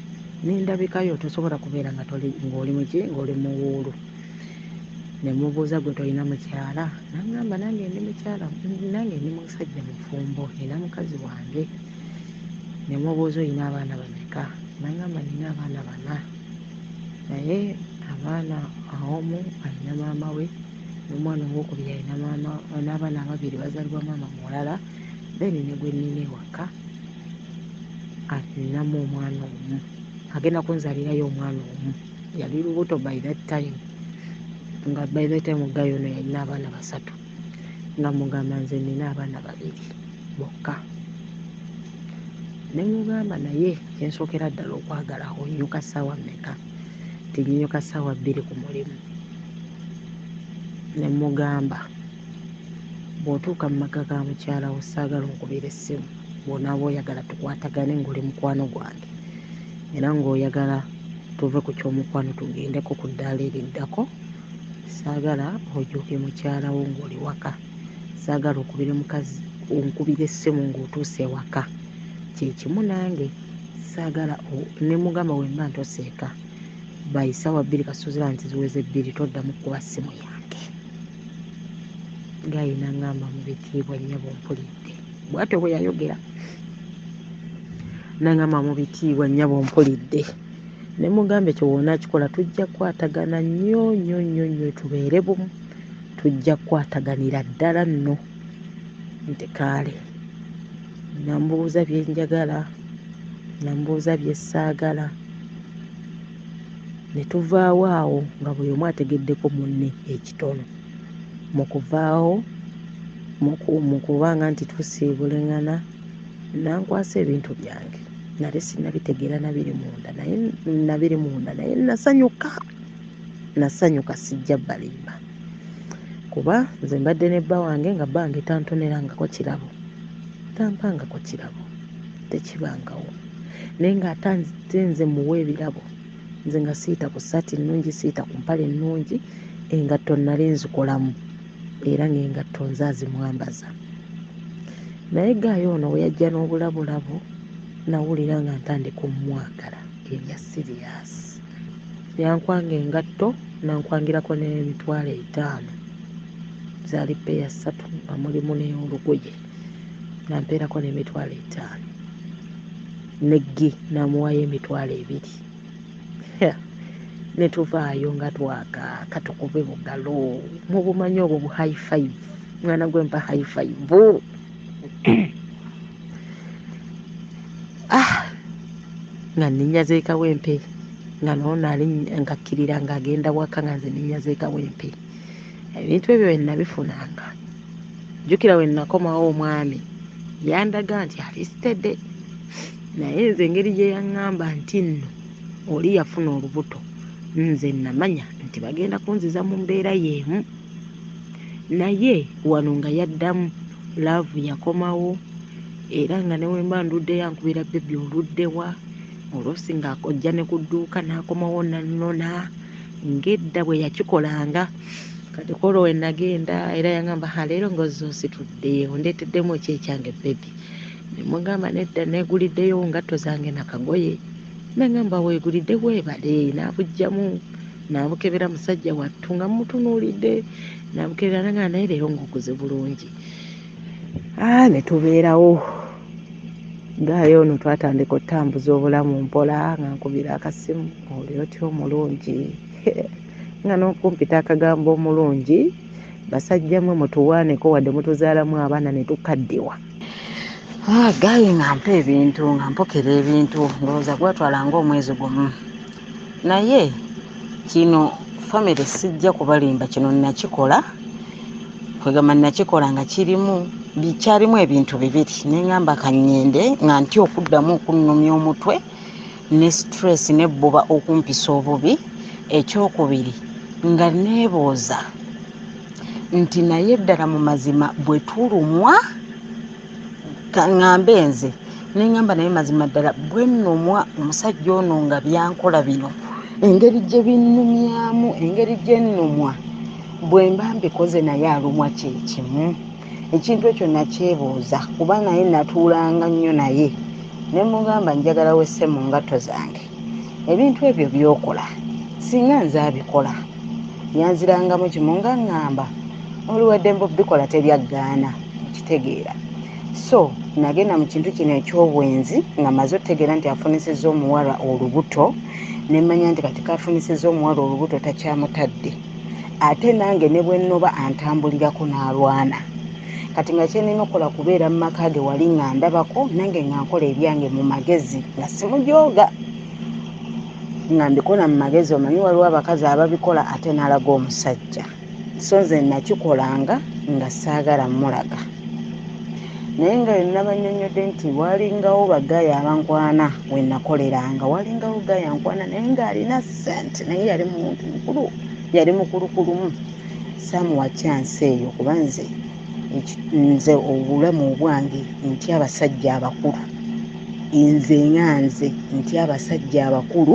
Speaker 5: N'endabikayo tosobola kubeera ng'oli muki ng'oli muwuulu. Ne mubuuza gwe tolina mukyala? N'aŋŋamba nange ndi mukyala, nange ndi musajja mufumbo era mukazi wange. Ne mubuuza oyina abaana bameka? N'aŋŋamba nina abaana 4 naye abaana omu alina maama we n'omwana owokubiri alina maama n'abaana 2 bazaalibwa maama mulala. Then ne gwe nnina ewaka alinamu omwana omu agenda kunzaalirayo omwana omu. Yali lubuto by that time. Nga by the time gaayo ono yalina abaana 3. Nga mugamba nze nina abaana 2 bokka. Ne mugamba naye kyensookera ddala okwagala onyuka ssaawa mmeka? Tinnyuka ssaawa 2 ku mulimu. Ne mugamba bw'otuuka mu maka ga mukyala wo saagala onkubira essimu bw'onaaba oyagala tukwatagane ng'oli mukwano gwange era ng'oyagala tuve ku ky'omukwano tugendeko ku ddaala eriddako. Saagala ojjuuke mukyala wo ng'oli waka. Saagala okubire mukazi onkubira essimu ng'otuuse ewaka. Kye kimu nange saagala ne mugamba we mba ntoseeka by ssaawa 2 kasuzira nti ziweze 2 toddamu kuba ssimu yange. Gaayina ŋŋamba mu bitiibwa nnyabo mpulidde. Bw'atyo bwe yayogera. nangamba mu bitiibwa nnyabo mpulidde ne mugambe kyewona kikola tujja kukwatagana nnyo tubeere bumu tujja kukwataganira ddala nno nti kaale nambuuza bye njagala nambuuza bye ssaagala ne tuvaawo awo nga buli omu ategeddeko munne ekitono mu kuvaawo mu kubanga nti tusiibulengana nankwasa ebintu byange nale sinnabitegeera nabiri munda naye nasanyuka sijja balimba kuba nze mbadde ne bba wange nga bbange tantonerangako kirabo tampangako kirabo tekibangawo naye ng'ate nze muwa ebirabo nze nga siyita ku ssaati nnungi siyita ku mpale ennungi engatto nali nzikolamu era ng'engatto nzaazimwambaza naye gaayo ono we yajja n'obulabulabu nawulira nga ntandika omumwagala ebya siriyasi yankwanga engatto nankwangirako n'emitwalo 5 zaali peeya 3 nga mulimu n'olugoye nampeerako n'emitwalo 5 neggi namuwayo emitwalo 2 ne tuvaayo nga twakaaka tukube bugalo mu bumanyi obwo bu high five mwana gwempa high five nga ninyazeeka wempe nga noono ali ngakkirira ng'agenda waka nga nze ninyazeeka wempe ebintu ebyo bwe nabifunanga jjukira we nakomawo omwami yandaga nti alisitedde naye nze engeri gye yaŋŋamba nti nno oli yafuna olubuto nze namanya nti bagenda kunziza mu mbeera y'emu naye wano nga yaddamu laavu yakomawo era nga ne wemba ndudde yankubira bebbi oluddewa oluusi ng'akojja ne ku dduuka n'akomawo nanona ng'edda bwe yakikolanga kati kolo we nagenda era yaŋŋamba leero ng'ozzoositudde ondeeteddemu ekyekyange bebbi ne mugamba nedda neeguliddeyo ngatto zange nakagoye naŋŋamba weegulidde weebale n'abuggyamu n'abukebera musajja wattu nga mmutunuulidde n'abukebera nanga naye leero ng'okuze bulungi ne tubeerawo gaayo ono twatandika otambuza obulamu mpola nga nkubira akasimu oli otya omulungi nga n'okumpita akagambo omulungi basajjamwe mutuwaaneko wadde mutuzaalamu abaana ne tukaddiwa gaayo nga mpa ebintu nga mpokera ebintu ndowooza gwatwala ng'omwezi gumu naye kino famire sijja kubalimba kino nakikola kwegamba nakikola nga bikyalimu ebintu bibiri neŋŋamba kanyende nga nti okuddamu okunnumya omutwe ne stress nebbuba okumpisa obubi ekyokubiri nga neebooza nti naye ddala mu mazima bwe tulumwa kaŋŋambe nze neŋŋamba naye mazima ddala bwe nnumwa omusajja ono nga byankola bino engeri gye binnumyamu engeri gye nnumwa bwe mba mbikoze naye alumwa kyekimu ekintu ekyo nakyebuuza kuba naye natuulanga nnyo naye ne mugamba njagala wesse mu ngatto zange ebintu ebyo byokola singa nze abikola yanzirangamu kimu nga ŋŋamba oliwadde mbubikola tebyaggaana okitegeera so nagenda mu kintu kino eky'obwenzi nga maze otegeera nti afunisizza omuwala olubuto nemmanya nti kati kafunisizza omuwala olubuto takyamutadde ate nange ne bwe nnoba antambulirako n'alwana kati nga kyenina okukola kubeera mu maka ge wali nga ndabako nange nga nkola ebyange mu magezi nga simujooga nga mbikola mu magezi omanyi waliwo abakazi ababikola ate n'alaga omusajja so nze nakikolanga nga saagala mulaga naye nga nnabannyonnyodde nti walingawo bagaaya abankwana we nakoleranga walingawo gaaya nkwana naye ng'alina ssente naye yali muntu mukulu yali mukulukulumu saamuwa kyansi eyo kuba nze obulamu obwange nti abasajja abakulu nze nganze nti abasajja abakulu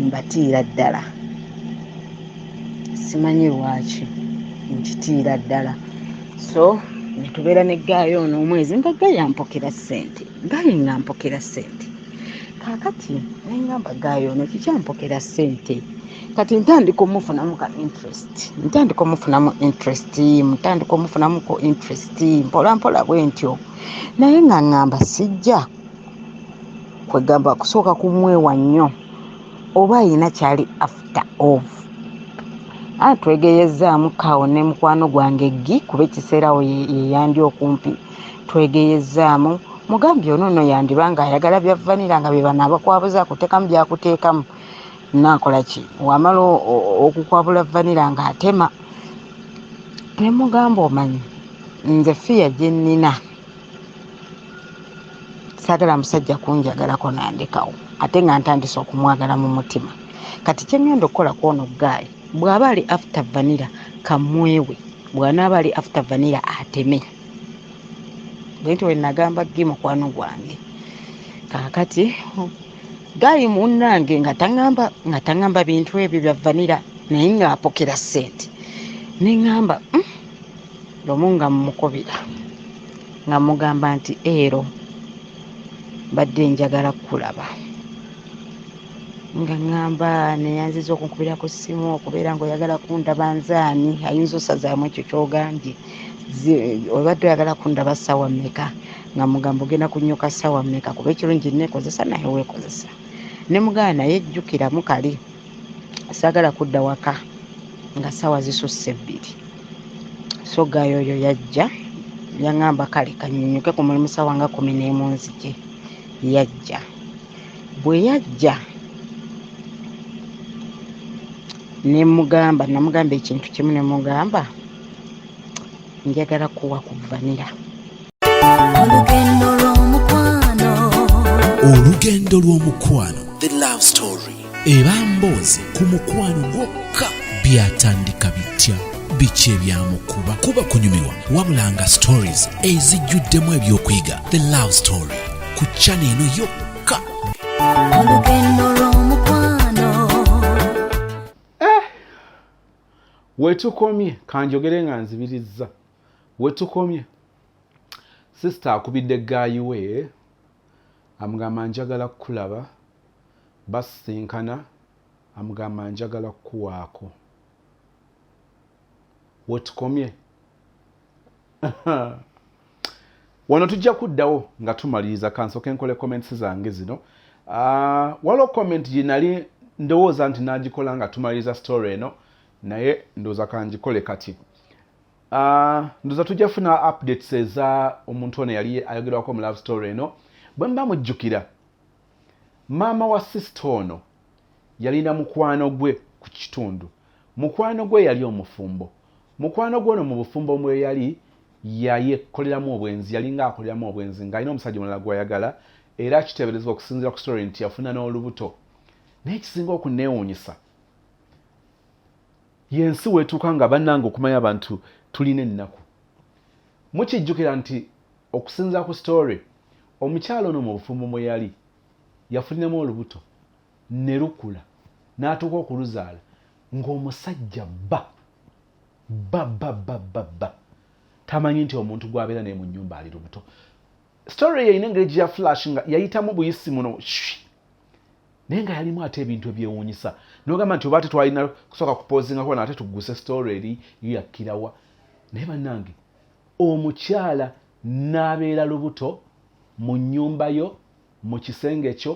Speaker 5: mbatiira ddala simanyi lwaki nkitiira ddala so netubeera ne gaayo ono omwezi nga gaaya mpokera ssente gaayo nga mpokera ssente kaakati nengamba gaayo ono kikyampokera ssente kati ntandika omufunamu ka interest ntandika omufunamu ko interest mpola mpola bwe ntyo naye nga ŋŋamba sijja kwegamba kusooka kumwewa nnyo oba ayina kyali after of twegeyezzaamu kawo ne mukwano gwange Ggi kuba ekiseera awo yeyandi okumpi twegeyezzaamu mugambye ono yandiba nga ayagala bya vanira nga bye bano abakwabuza akuteekamu byakuteekamu naakola ki wamala okukwabula vanira ng'atema ne mugamba omanyi nze fiya gye nnina saagala musajja kunjagalako nandekawo ate nga ntandise okumwagala mu mutima kati kye ngenda okukola kwono gaayi bw'aba ali after vanira kamwewe bw'anaaba ali after vanira ateme bwenti we nagamba Ggi mukwano gwange kaakati gaayi munnange nga taŋŋamba bintu ebyo bya vanira naye ng'apokera ssente ne ŋŋamba lumu nga mmukubira nga mugamba nti ero badde njagala kulaba nga ŋŋamba neyanziza okunkubira ku ssimu okubeera ng'oyagala kundaba nzaani ayinza osazaamu ekyo kyogambye obadde oyagala kundaba ssaawa mmeka nga mugamba ogenda kunyuka ssaawa mmeka kuba ekirungi neekozesa naye weekozesa ne mugamba naye jjukiramu kali saagala kudda waka nga ssaawa zisusse 2 so gaayo oyo yajja yaŋŋamba kale kanyunyuke ku mulimu ssaawa nga 11 nzije yajja bwe yajja namugamba ekintu kimu ne mugamba njagala kuwa ku vanira
Speaker 1: olugendo lw'omukwano the love story eba mboozi ku mukwano gwokka byatandika bitya biki ebyamukuba kuba kunyumirwa wabula nga stories ezijjuddemu ebyokuyiga the love story ku channel eno yokka
Speaker 4: wetukomye kanjogere nga nzibirizza wetukomye sister akubidde gaayi we amugamba njagala kukulaba basisinkana amugamba njagala kukuwaako wetukomye wano tujja kuddawo nga tumaliriza kansoke nkole comments zange zino waliwo comment gye nali ndowooza nti nagikola nga tumaliriza story eno naye ndowooza kanjikole kati ndowooza tujja funa updates eza omuntu ono yali ayogerwako mu love story eno bwe mba mujjukira maama wa sister ono yalina mukwano gwe ku kitundu mukwano gwe yali omufumbo mukwano gwe ono mu bufumbo mwe yali yayekoleramu obwenzi yalinga akoleramu obwenzi ng'alina omusajja omulala gw'ayagala era kiteeberezebwa okusinziira ku story nti yafuna n'olubuto naye ekisinga okuneewuunyisa yensi weetuuka nga bannange okumanya abantu tulina ennaku mukijjukira nti okusinziira ku story omukyalo ono mu bufumbo mwe yali yafuniramu olubuto ne lukula n'atuuka okuluzaala ng'omusajja bba tamanyi nti omuntu gw'abeera naye mu nnyumba ali lubuto story yeyina engeri gye ya flash nga yayitamu buyisi muno naye nga yalimu ate ebintu ebyewuunyisa nogamba nti oba tetwalina kusooka kupozingakuba nate tugguse story eri yakkirawa naye bannange omukyala n'abeera lubuto mu nnyumba yo mu kisenge kyo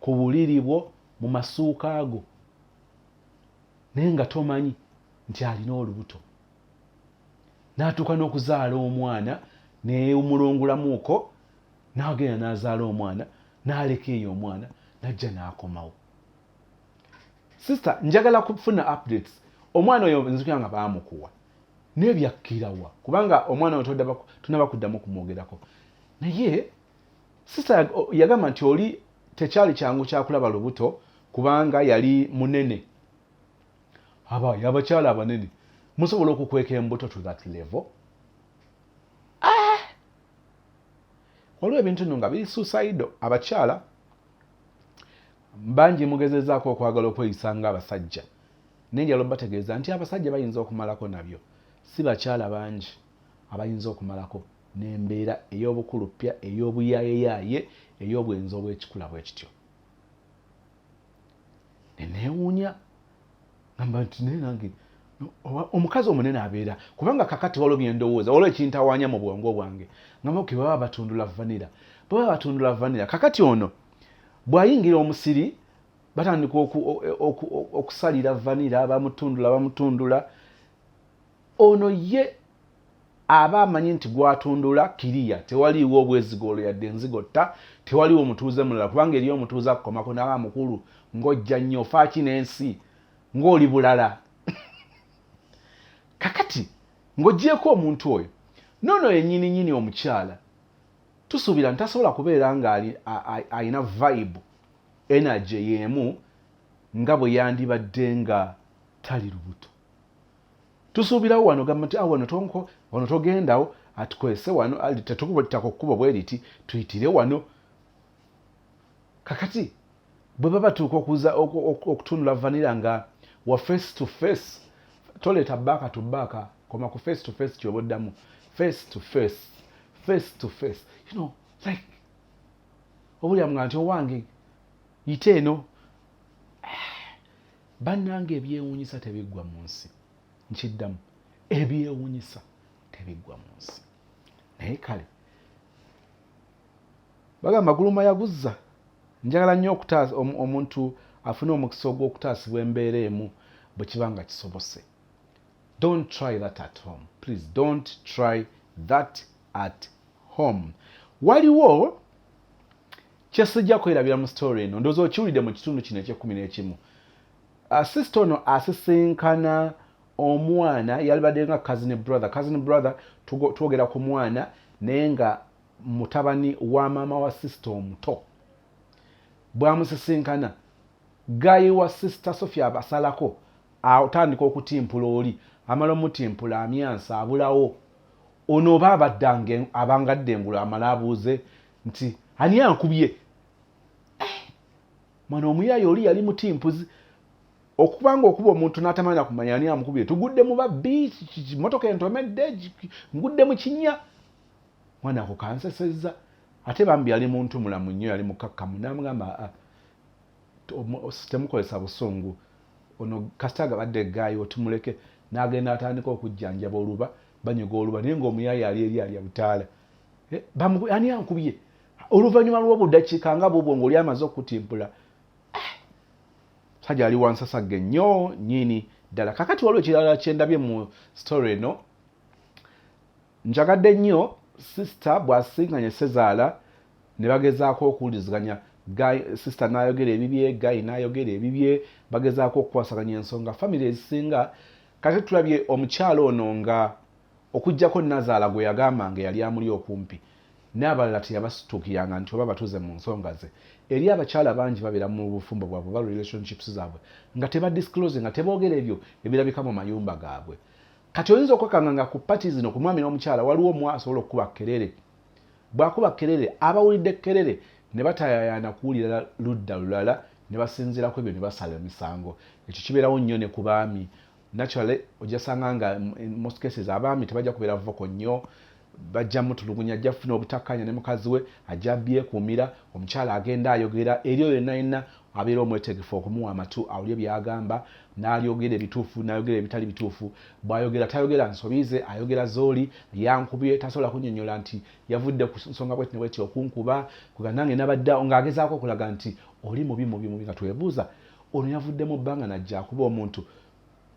Speaker 4: ku buliri bwo mu masuuka ago naye nga tomanyi nti alina olubuto n'atuuka n'okuzaala omwana neemulongulamuuko n'agenda n'azaala omwana n'aleka eyo omwana najja n'akomawo sister njagala kufuna updates omwana oyo nzikira nga baamukuwa naye byakkirawa kubanga omwana oyo tunaba kuddamu kumwogerako naye sister yagamba nti oli tekyali kyangu kyakulaba lubuto kubanga yali munene abakyala abanene musobola okukweka embuto to that level waliwo ebintu nno nga biri suicide abakyala bangi mugezezaako okwagala okweyisa nga abasajja naye njala bategeeza nti abasajja bayinza okumalako nabyo si bakyala bangi abayinza okumalako n'embeera ey'obukulupya ey'obuyaayeyaye ey'obwenzi obw'ekikula bwe kityo neneewuunya ngamba nti naye nange omukazi omunene abeera kubanga kakati waliwo byendowooza waliwo ekintawaanya mu bwongo bwange ngamba ke baba batundula vanira kakati ono bw'ayingira omusiri batandika okusalira vanira bamutundula ono ye aba amanyi nti gwatundula kiriya tewaliiwo obwezigolo yadde enzigotta tewaliiwo omutuuze mulala kubanga eriyo omutuuze akukomako naaba mukulu ng'ojja nnyo ofaaki n'ensi ng'oli bulala kakati ng'oggyeko omuntu oyo noono yennyini omukyala tusuubira ntasobola kubeera nga alina vibe energy yeemu nga bwe yandibadde nga tali lubuto tusuubirawo wano gamba nti wano togendawo atukozese wano tetukubitako kkubo bwe riti tuyitire wano kakati bwe baba tuuka okutundula vanira nga wa face to face toleeta baaka to baaka koma ku face to face kyoba oddamu face to face like obulya nga nti owange yite eno bannange ebyewuunyisa tebiggwa mu nsi nkiddamu ebyewuunyisa tebiggwa mu nsi naye kale bagamba guluma yaguzza njagala nnyo okutaasa omuntu afune omukisa ogw'okutaasibwa embeera emu bwe kiba nga kisobose. Don't try that at home. Please don't try that at home. Waliwo kyesijja kwerabira mu story eno ndowooza okiwulidde mu kitundu kino eky'ekumi sister ono asisinkana omwana yalibadde nga cousin brother twogera ku mwana naye nga mutabani wa maama wa sister omuto bwamusisinkana gayi wa sister Sophie abasalako atandika okutimpula oli amala omutimpula amyansa abulawo ono oba abaddange abangadde engulu amala abuuze nti ani ankubye mwana omuyaayi oli yali mutimpuzi okubanga okuba omuntu n'atamanya kumanya ani amukubye tugudde mu babbi motoka entomedde ngudde mu kinya mwana ako kansesezza ate bambi yali muntu mulamu nnyo yali mukakkamu n'amugamba temukozesa busungu ono kasita gabadde gaayi otumuleke n'agenda atandika okujjanjaba oluba banyiga oluba naye ng'omuyaayi ali eri alya butaala ani ankubye oluvannyuma lw'obuddakiika nga bwobwo ng'oli amaze okutimpula sajja ali wansasagge nnyo nnyini ddala kakati waliwo ekirala kyendabye mu story eno njagadde nnyo sister bw'asiŋŋanye sezaala ne bagezaako okuwuliziganya sister n'ayogera ebibye gayi n'ayogera ebibye bagezaako okukwasaganya ensonga family ezisinga kati tulabye omukyalo ono nga okuggyako nazaala gwe yagambanga yali amuli okumpi n'abalala teyabasituukiranga nti oba batuuze mu nsonga ze eri abakyala bangi babeera mu bufumbo bwabwe ba relationships zaabwe nga tebadisclose nga teboogera ebyo ebirabika mu mayumba gaabwe kati oyinza okwekanga nga ku pati zino ku mwami n'omukyala waliwo omu asobola okukuba kerere bw'akuba kerere abawulidde kerere ne batayayaana kuwulira ludda lulala ne basinziirako ebyo ne basala emisango ekyo kibeerawo nnyo ne ku baami naturally ojja sanga nga most cases abaami tebajja kubeera voko nnyo bajja mutulugunya ajja kufuna obutakkanya ne mukazi we ajja byekuumira omukyala agenda ayogera eri oyo yenna abeera omwetegefu okumuwa amatu awulye byagamba n'alyogera ebituufu n'ayogera ebitali bituufu bw'ayogera tayogera nsobiize ayogera zooli yankubye tasobola kunnyonnyola nti yavudde ku nsonga bweti ne bweti okunkuba kuga nange nabadde ng'agezaako okulaga nti oli mubi nga twebuuza ono yavudde mu bbanga najja akuba omuntu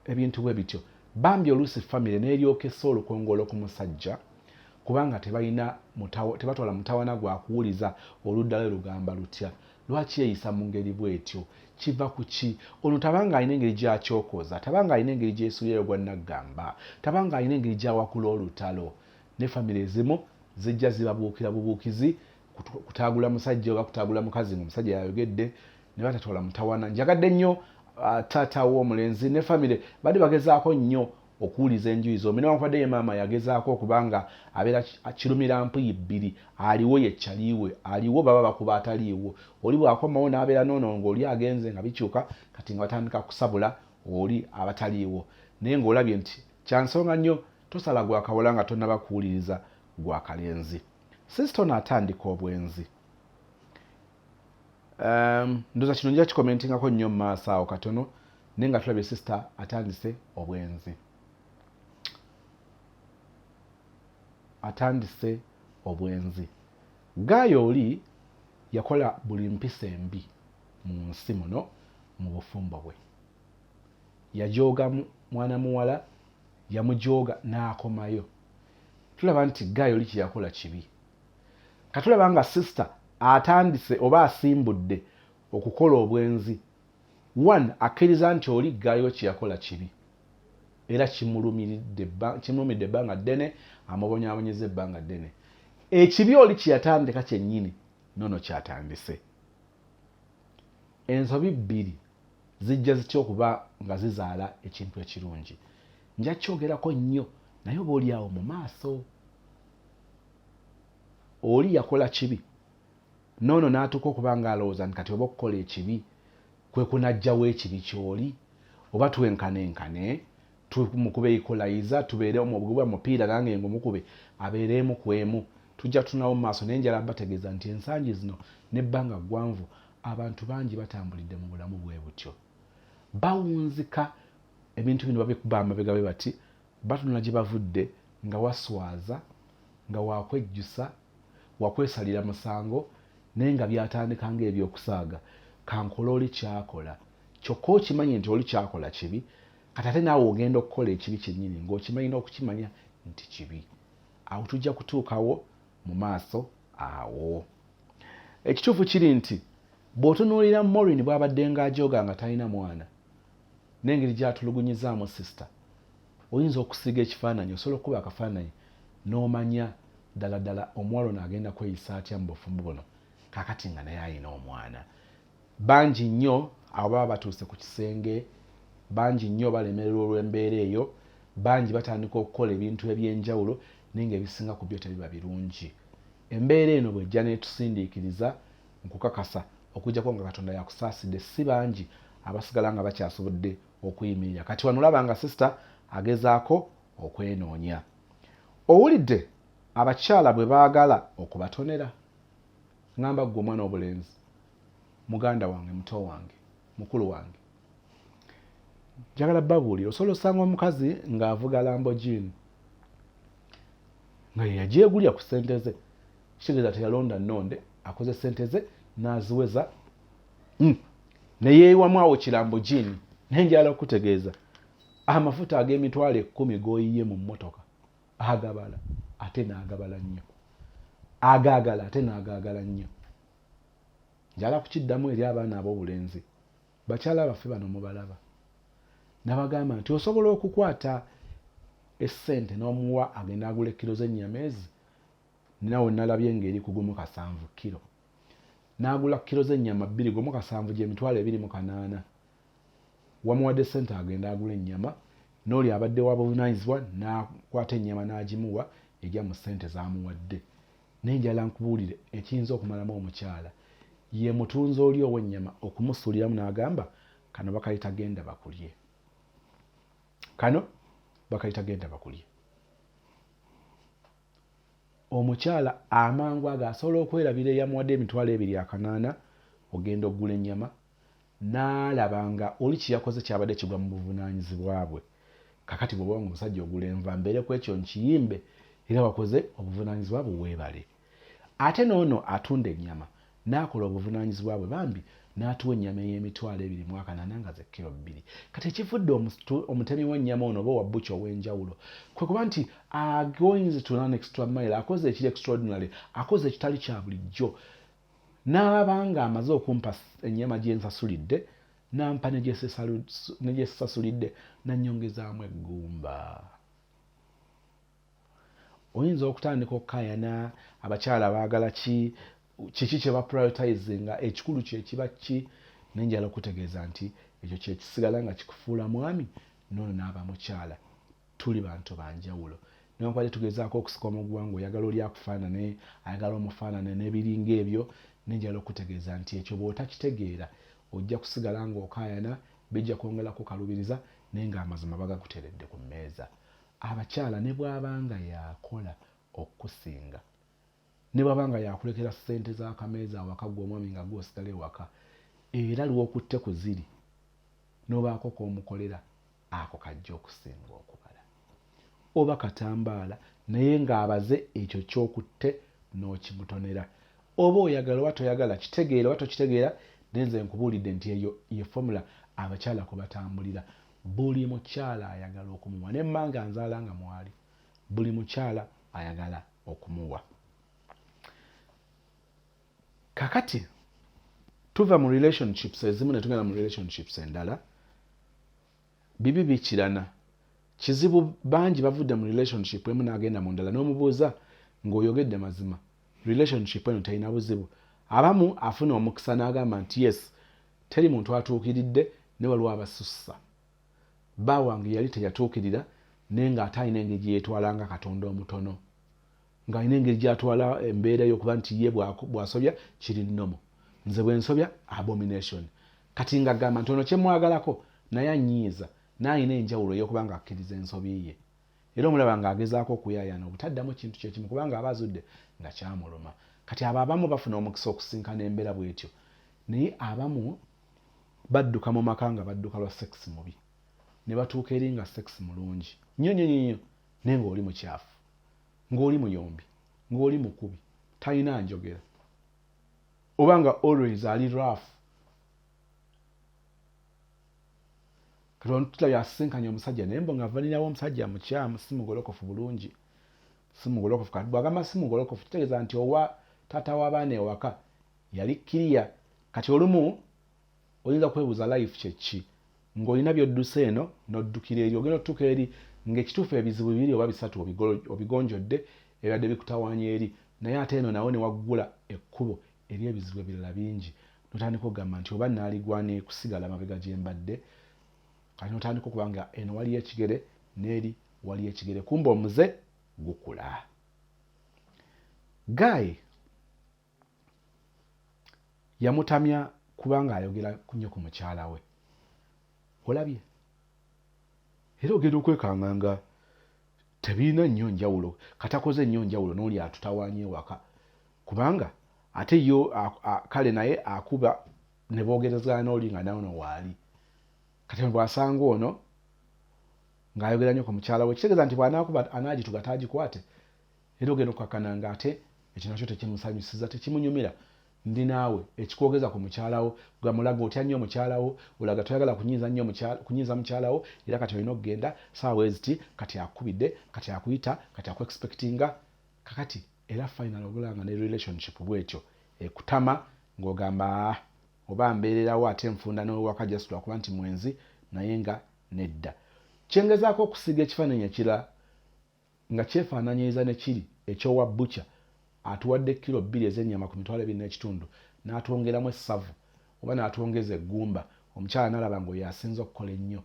Speaker 4: ebintu bwe bityo bambi oluusi famire n'eryoka essa olukongolo ku musajja kubanga tebatwala mutawana gwakuwuliza oludda lwe lugamba lutya lwaki yeyisa mu ngeri bwetyo kiva ku ki ono tabanga alina engeri gy'akyokoza tabanga alina engeri gy'esuulirayo gwa naggamba tabanga alina engeri gy'awakula olutalo ne famire ezimu zijja zibabuukira bubuukizi kutaagula musajja oba kutaagula mukazi ng'omusajja yayogedde ne batatwala mutawana njagadde nnyo taata w'omulenzi ne famire bali bagezaako nnyo okuwuliza enjuyi zombi newankubadde ye maama yagezaako okubanga abeera kirumira mpuyi bbiri aliwo yekyaliiwe aliwo baba bakuba ataliiwo oli bwakomawo n'abeera noono ng'oli agenze nga bikyuka kati nga batandika kusabula oli abataliiwo naye ng'olabye nti kyansonga nnyo tosala gwakawola nga tonnaba kuwuliriza gwakalenzi sisito n'atandika obwenzi ndoza kino nja kikomentingako nnyo mu maaso awo katono naye nga tulabye sisita atandise obwenzi gaayo oli yakola buli mpisa embi mu nsi muno mu bufumbo bwe. Yajooga mwana muwala, yamujooga n'akomayo. Tulaba nti Guy oli kye yakola kibi. Katulaba nga sister atandise oba asimbudde okukola obwenzi. One, akkiriza nti oli Guy kye yakola kibi. Era kimulumidde ebbanga ddene, amubonyaabonyeza ebbanga ddene. Ekibi oli kye yatandika kyennyini, nono kyatandise. Ensobi bbiri zijja zitya okuba nga zizaala ekintu ekirungi. Nja kyogerako nnyo naye oba oli awo mu maaso. Oli yakola kibi, nono n'atuuka okuba nga alowooza nti kati oba okukola ekibi kwe kunajjawo ekibi ky'oli, oba twenkanenkane tumukube equalizer, tubeere omubuguba mupiira nange ngumukube abeereemu ku emu. Tujja tunawo mu maaso naye njala bategeeza nti ensangi zino n'ebbanga ggwanvu abantu bangi batambulidde mu bulamu bwe butyo. Bawunzika ebintu bino babikuba amabega bwe bati, batunula gye bavudde nga waswaza, nga wakwejjusa, wakwesalira musango, naye nga byatandika ng'ebyokusaaga. Kankola oli kyakola. Kyokka okimanyi nti oli kyakola kibi, kati ate naawe ogenda okukola ekibi kyennyini ng'okimanyi n'okukimanya nti kibi. Awo tujja kutuukawo mu maaso awo. Ekituufu kiri nti bw'otunuulira Maureen bw'abadde ng'ajooga nga talina mwana, n'engeri gy'atulugunyizaamu sister, oyinza okusiga ekifaananyi, osobola okuba akafaananyi n'omanya ddala omuwala ono agenda kweyisa atya mu bufumbo buno kakati nga naye alina omwana. Bangi nnyo abo baba batuuse ku kisenge, bangi nnyo balemererwa olw'embeera eyo, bangi batandika okukola ebintu eby'enjawulo naye ng'ebisinga ku byo tebiba birungi. Embeera eno bw'ejja n'etusindiikiriza nkukakasa okuggyako nga Katonda yakusaasidde, si bangi abasigala nga bakyasobodde okuyimirira. Kati wano olaba nga sister agezaako okwenoonya. Owulidde abakyala bwe baagala okubatonera? Ngamba ggwe omwana obulenzi, muganda wange, muto wange, mukulu wange, njagala babuulira, osobola osanga omukazi ng'avuga Lamborghini nga yagyegulya ku ssente ze, kitegeeza teyalonda nnonde, akoze ssente ze n'aziweza, ne yeewamu awo kilamborghini. Naye njagala okutegeeza amafuta ag'emitwalo 10 g'oyiye mu mmotoka agabala ate n'agabala nnyo, agaagala ate n'agaagala nnyo. Njala kukiddamu eri abaana ab'obulenzi, bakyala baffe bano mubalaba, nabagamba nti osobola okukwata essente n'omuwa agenda agula kilo z'ennyama ezi, nawe nalabye ng'eri ku gumu 7 kilo, n'agula kilo z'ennyama 2 gumu 7 gy'emitwalo 28, wamuwadde ssente agenda agula ennyama, n'oli abadde wa buvunaanyizibwa n'akwata ennyama n'agimuwa ejja mu ssente z'amuwadde. Naye njala nkubuulire ekiyinza okumalamu omukyala ye mutunzi oli ow'ennyama okumusuuliramu n'agamba kano bakayita genda bakulye, kano bakayita genda bakulye. Omukyala amangu ago asobola okwerabira eyamuwadde emitwalo 28 ogenda okugula ennyama, n'alaba nga oli kye yakoze kyabadde kigwa mu buvunaanyizibwa bwe. Kakati bw'oba nga omusajja ogula enva, mbeere ku ekyo nkiyimbe era wakoze obuvunaanyizibwa bwe weebale. Ate n'ono atunda ennyama n'akola obuvunaanyizibwa bwe bambi n'atuwa ennyama ey'emitwalo 28 nga ze kilo 2. Kati ekivudde omutemi w'ennyama ono oba wabbuki ow'enjawulo kwe kuba nti going to an extra mile, akoze ekiri extraordinary, akoze ekitali kya bulijjo, n'aba nga amaze okumpa ennyama gye nsasulidde n'ampa ne gye sasulidde n'annyongezaamu eggumba. Oyinza okutandika okukayana abakyala baagala kiki kye baprioritizinga, ekikulu kye kiba ki, nenjala okutegeeza nti ekyo kye kisigala nga kikufuula mwami n'ono n'aba mukyala. Tuli bantu banjawulo. Newankubadde tugezaako okusika omuguwa ng'oyagala oli akufaanane, ayagala omufaanane n'ebiringa ebyo, nenjala okutegeeza nti ekyo bw'otakitegeera ojja kusigala ng'okayana, bijja kwongerako kalubiriza naye ng'amazima bagakuteredde ku mmeeza. Abakyala ne bw'abanga yakola okusinga, ne bw'abanga yakulekera ssente z'akameeza awaka gwe omwami nga gw'osigala ewaka, era lw'okutte ku ziri n'obaako k'omukolera, ako kajja okusinga okubala. Oba katambaala naye ng'abaze ekyo ky'okutte n'okimutonera. oba oyagala oba toyagala kitegeera oba tokitegeera nenze nkubuulidde nti eyo ye formula abakyala kwe batambulira. Buli mukyala ayagala okumuwa nemmanga nzaala nga mwali, buli mukyala ayagala okumuwa. Kakati tuva mu relationships ezimu ne tugenda mu relationships endala, bibi bikirana. Kizibu bangi bavudde mu relationship emu n'agenda mu ndala n'omubuuza ng'oyogedde mazima relationship eno terina buzibu. Abamu afuna omukisa n'agamba nti yes teri muntu atuukiridde ne waliwo abasussa. Bba wange yali teyatuukirira naye ng'ate alina engeri gye yeetwala nga katonda omutono, ng'alina engeri gy'atwala embeera y'okuba nti ye bw'asobya kiri nnomo, nze bwe nsobya abomination. Kati ng'agamba nti ono kye mwagalako naye annyiiza n'alina enjawulo y'okuba ng'akkiriza ensobi ye. Era omulaba ng'agezaako okuyaayana obutaddamu kintu kye kimu kubanga aba azudde nga kyamuluma. Kati abo abamu bafuna omukisa okusinkana embeera bw'etyo, naye abamu badduka mu maka nga badduka lwa sex mubi ne batuuka eri nga sex mulungi nnyo nnyo nnyo naye ng'oli mukyafu, ng'oli muyombi, ng'oli mukubi, talina njogera oba nga always ali rough. Kati ono tulabye asisinkanye omusajja naye mbo ng'avanirawo omusajja mukyamu si mugolokofu bulungi, si mugolokofu. Kati bw'agamba si mugolokofu kitegeeza nti owa taata w'abaana ewaka yali kkiriya. Kati olumu oyinza kwebuuza life kye ki, ng'olina by'odduse eno n'oddukira eri, ogenda otuuka eri ng'ekituufu ebizibu bibiri oba bisatu obigonjodde ebadde bikutawaanya eri, naye ate eno nawo ne waggula ekkubo eri ebizibu ebirala bingi n'otandika okugamba nti oba naaligwana kusigala mabega gye mbadde. Kati n'otandika okuba nga eno waliyo ekigere n'eri waliyo ekigere, kumba omuze gukula. Guy yamutamya kubanga ayogera nnyo ku mukyala we, olabye? Era ogenda okwekanga nga tebirina nnyo njawulo, katakoze nnyo njawulo n'oli atutawaanya ewaka, kubanga ate yo kale naye akuba ne boogerezagana n'oli nga nawe waali. Kati bw'asanga ono ng'ayogera nnyo ku mukyala we kitegeeza nti bw'anaakuba anaagituga taagikwate. Era ogenda okukakkana nga ate ekyo nakyo tekimusanyusiza, tekimunyumira. Ndi naawe ekikwogeza ku mukyala wo gamulaga otya nnyo mukyala wo, olaga toyagala kunyiiza mukyala wo, era kati olina okugenda saawa eziti kati akubidde, kati akuyita, kati akuexpectinga. Kakati era final ogulanga ne relationship bwetyo ekutama ng'ogamba oba mbeererawo ate nfunda n'ewaka just lwakuba nti mwenzi naye nga nedda. Kyengezaako okusiga ekifaananyi ekirala nga kyefaananyiriza ne kiri ekyowa butcher atuwadde kilo 2 ez'ennyama ku mitwalo 2 n'ekitundu n'atwongeramu essavu oba n'atwongeza eggumba, omukyala n'alaba ng'oyo asinza okukola ennyo.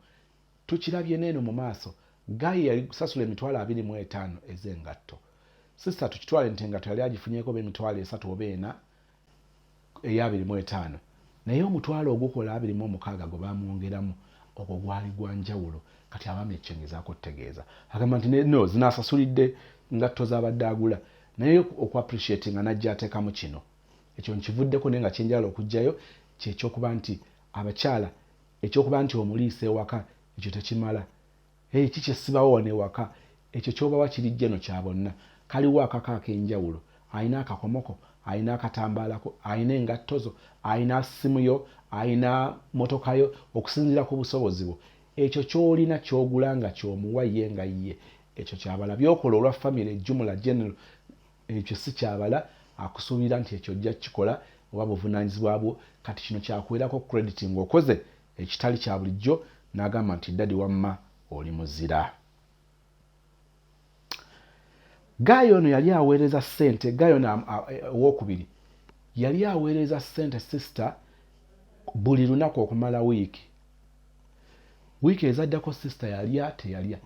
Speaker 4: Tukirabye n'eno mu maaso, Guy yali kusasula emitwalo 25 ez'engatto. Sister tukitwale nti engatto yali agifunyeeko emitwalo 3 oba 4 eya 25, naye omutwalo ogukola 26 gwe baamwongeramu ogwo gwali gwa njawulo. Kati abaami ekyengezaako otegeeza agamba nti no zinaasasulidde ngatto z'abadde agula, naye okuappreciate nga najja ateekamu kino ekyo nkivuddeko naye nga kyenjala okugjayo kyekyokuba nti abakyala ekyokuba nti omuliisa ewaka ekyo tekimala. Kikyesibawo wano ewaka ekyo kyobawa kirijja no kya bonna. Kaliwo akaka ak'enjawulo, alina akakomoko, alina akatambaalako, alina engatto zo, alina ssimu yo, alina motoka yo, okusinziira ku busobozi bwo. Ekyo ky'olina ky'ogula nga ky'omuwa ye nga ye, ekyo kyabala. Byokola olwa family ejjumula general ekyo si kyabala, akusuubira nti ekyo ojja kikola oba buvunaanyizibwa bwo. Kati kino kyakuwerako credit ng'okoze ekitali kya bulijjo n'agamba nti dadi wamma oli muzira. Guy ono yali aweereza ssente, Guy ono owookubiri yali aweereza ssente sister buli lunaku okumala wiiki ezaddako sister yalya teyalya,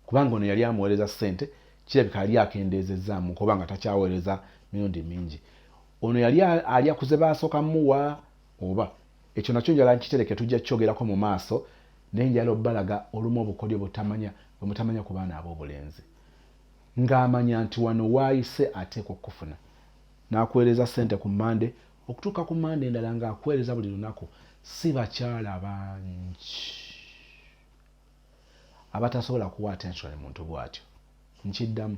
Speaker 4: kubanga ono yali amuweereza ssente, kirabika yali akendeezezzaamu kuba nga takyaweereza mirundi mingi. Ono yali alya ku ze baasooka muwa oba ekyo nakyo njala nkitereke tujja kyogerako mu maaso, naye njala obbalaga olumu obukodyo bwe mutamanya ku baana ab'obulenzi, ng'amanya nti wano waayise ateekwa okufuna. N'akuweereza ssente ku Mande, okutuuka ku Mande endala ng'akuweereza buli lunaku. Si bakyala bangi abatasobola kuwa attention muntu bw'atyo. Nkiddamu,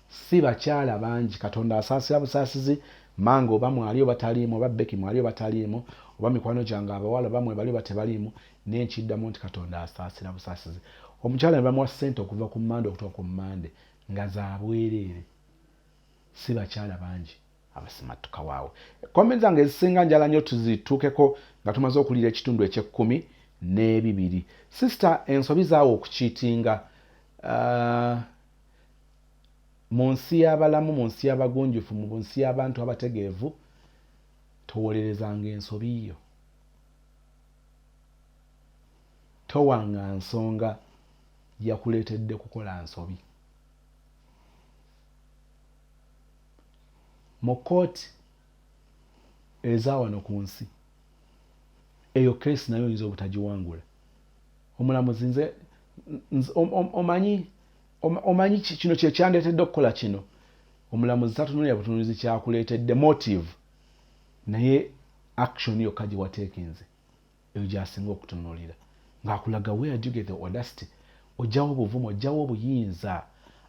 Speaker 4: si bakyala bangi. Katonda asaasira busaasizi mango oba mwali oba taliimu oba beki mwali oba taliimu oba mikwano gyange abawala bamwe bali oba tebaliimu naye nkiddamu nti Katonda asaasira busaasizi. Omukyala ne bamuwa ssente okuva ku Mmande okutuuka ku Mmande nga za bwereere. Si bakyala bangi abasimatuka waawe. Comments zange ezisinga njala nnyo tuzituukeko nga tumaze okuliira ekitundu eky'12. Sister, ensobi zaawe okukiitinga mu nsi y'abalamu, mu nsi y'abagunjufu, mu nsi y'abantu abategeevu, towolerezanga ensobi yo. Towanga nsonga yakuleetedde kukola nsobi. Mu kooti ezawano ku nsi eyo keesi nayo oyinza obutagiwangula. Omulamuzi nze omanyi kino kye kyandeetedde okukola kino. Omulamuzi tatunulira butunuzi kyakuleetedde motive, naye action yokka gye wateekinze eyo gy'asinga okutunulira ng'akulaga where do you get the audacity? Ojjawo obuvumu, ojjawo obuyinza.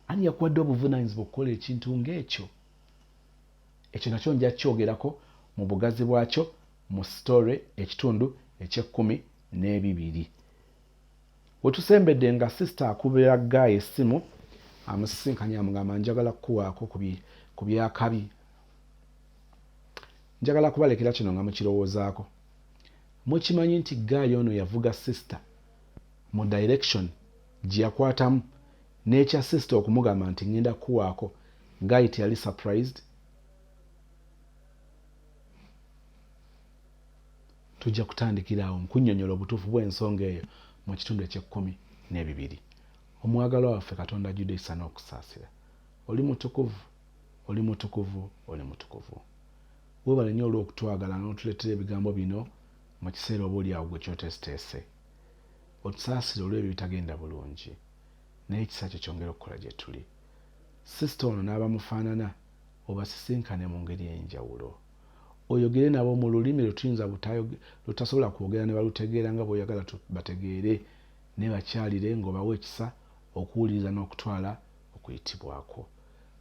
Speaker 4: Ani yakuwadde obuvunaanyizibwa okukola ekintu ng'ekyo? Ekyo nakyo nja kyogerako mu bugazi bwakyo mu story ekitundu eky'12. Wetusembedde nga sister akubira Guy essimu amusisinkanya amugamba njagala kukuwaako ku byakabi. Njagala kubalekera kino nga mukirowoozaako. Mukimanyi nti Guy ono yavuga sister mu direction gye yakwatamu n'ekya sister okumugamba nti ngenda kukuwaako. Guy teyali surprised. Tujja kutandikira awo nkunnyonnyola obutuufu bw'ensonga eyo mu kitundu eky'12. Omwagalwa waffe Katonda ajjudde ekisa n'okusaasira. Oli mutukuvu, oli mutukuvu, oli mutukuvu. Weebale nnyo olw'okutwagala n'otuleetera ebigambo bino mu kiseera oba oli awo gwe kyoteeseteese. Otusaasire olw'ebyo bitagenda bulungi, naye ekisa kyo kyongera okukola gye tuli. Sisita ono n'abamufaanana obasisinkane mu ngeri ey'enjawulo. Oyogere nabo mu lulimi lutasobola kwogera ne balutegeera nga bw'oyagala bategeere, ne bakyalire ng'obawa ekisa okuwuliriza n'okutwala okuyitibwako.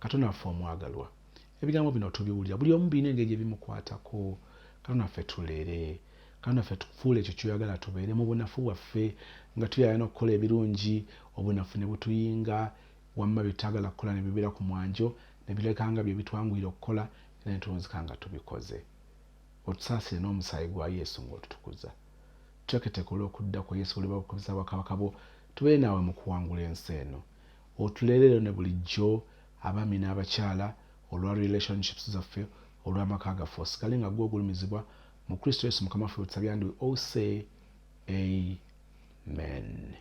Speaker 4: Katonda waffe omwagalwa, ebigambo bino tubiwulira, buli omu birina engeri gye bimukwatako. Katonda waffe tuleere, Katonda waffe tufuule ekyo ky'oyagala tubeere mu bunafu bwaffe nga tuyagala n'okukola ebirungi, obunafu ne butuyinga, wamma byetutagala kukola ne bibeera ku mwanjo ne bireka nga bye bitwanguyira okukola era ne tuwunzika nga tubikoze. Otusaasire n'omusaayi gwa Yesu ng'otutukuza. Tweketeeka olw'okudda kwa Yesu buli babukozesa bakabaka bo tubeere naawe mu kuwangula ensi eno. Otuleerero ne bulijjo abaami n'abakyala olwa relationships zaffe, olw'amaka gaffe, osigale nga gwe ogulumizibwa mu Kristo Yesu Mukama waffe. Tusabye and we all say amen.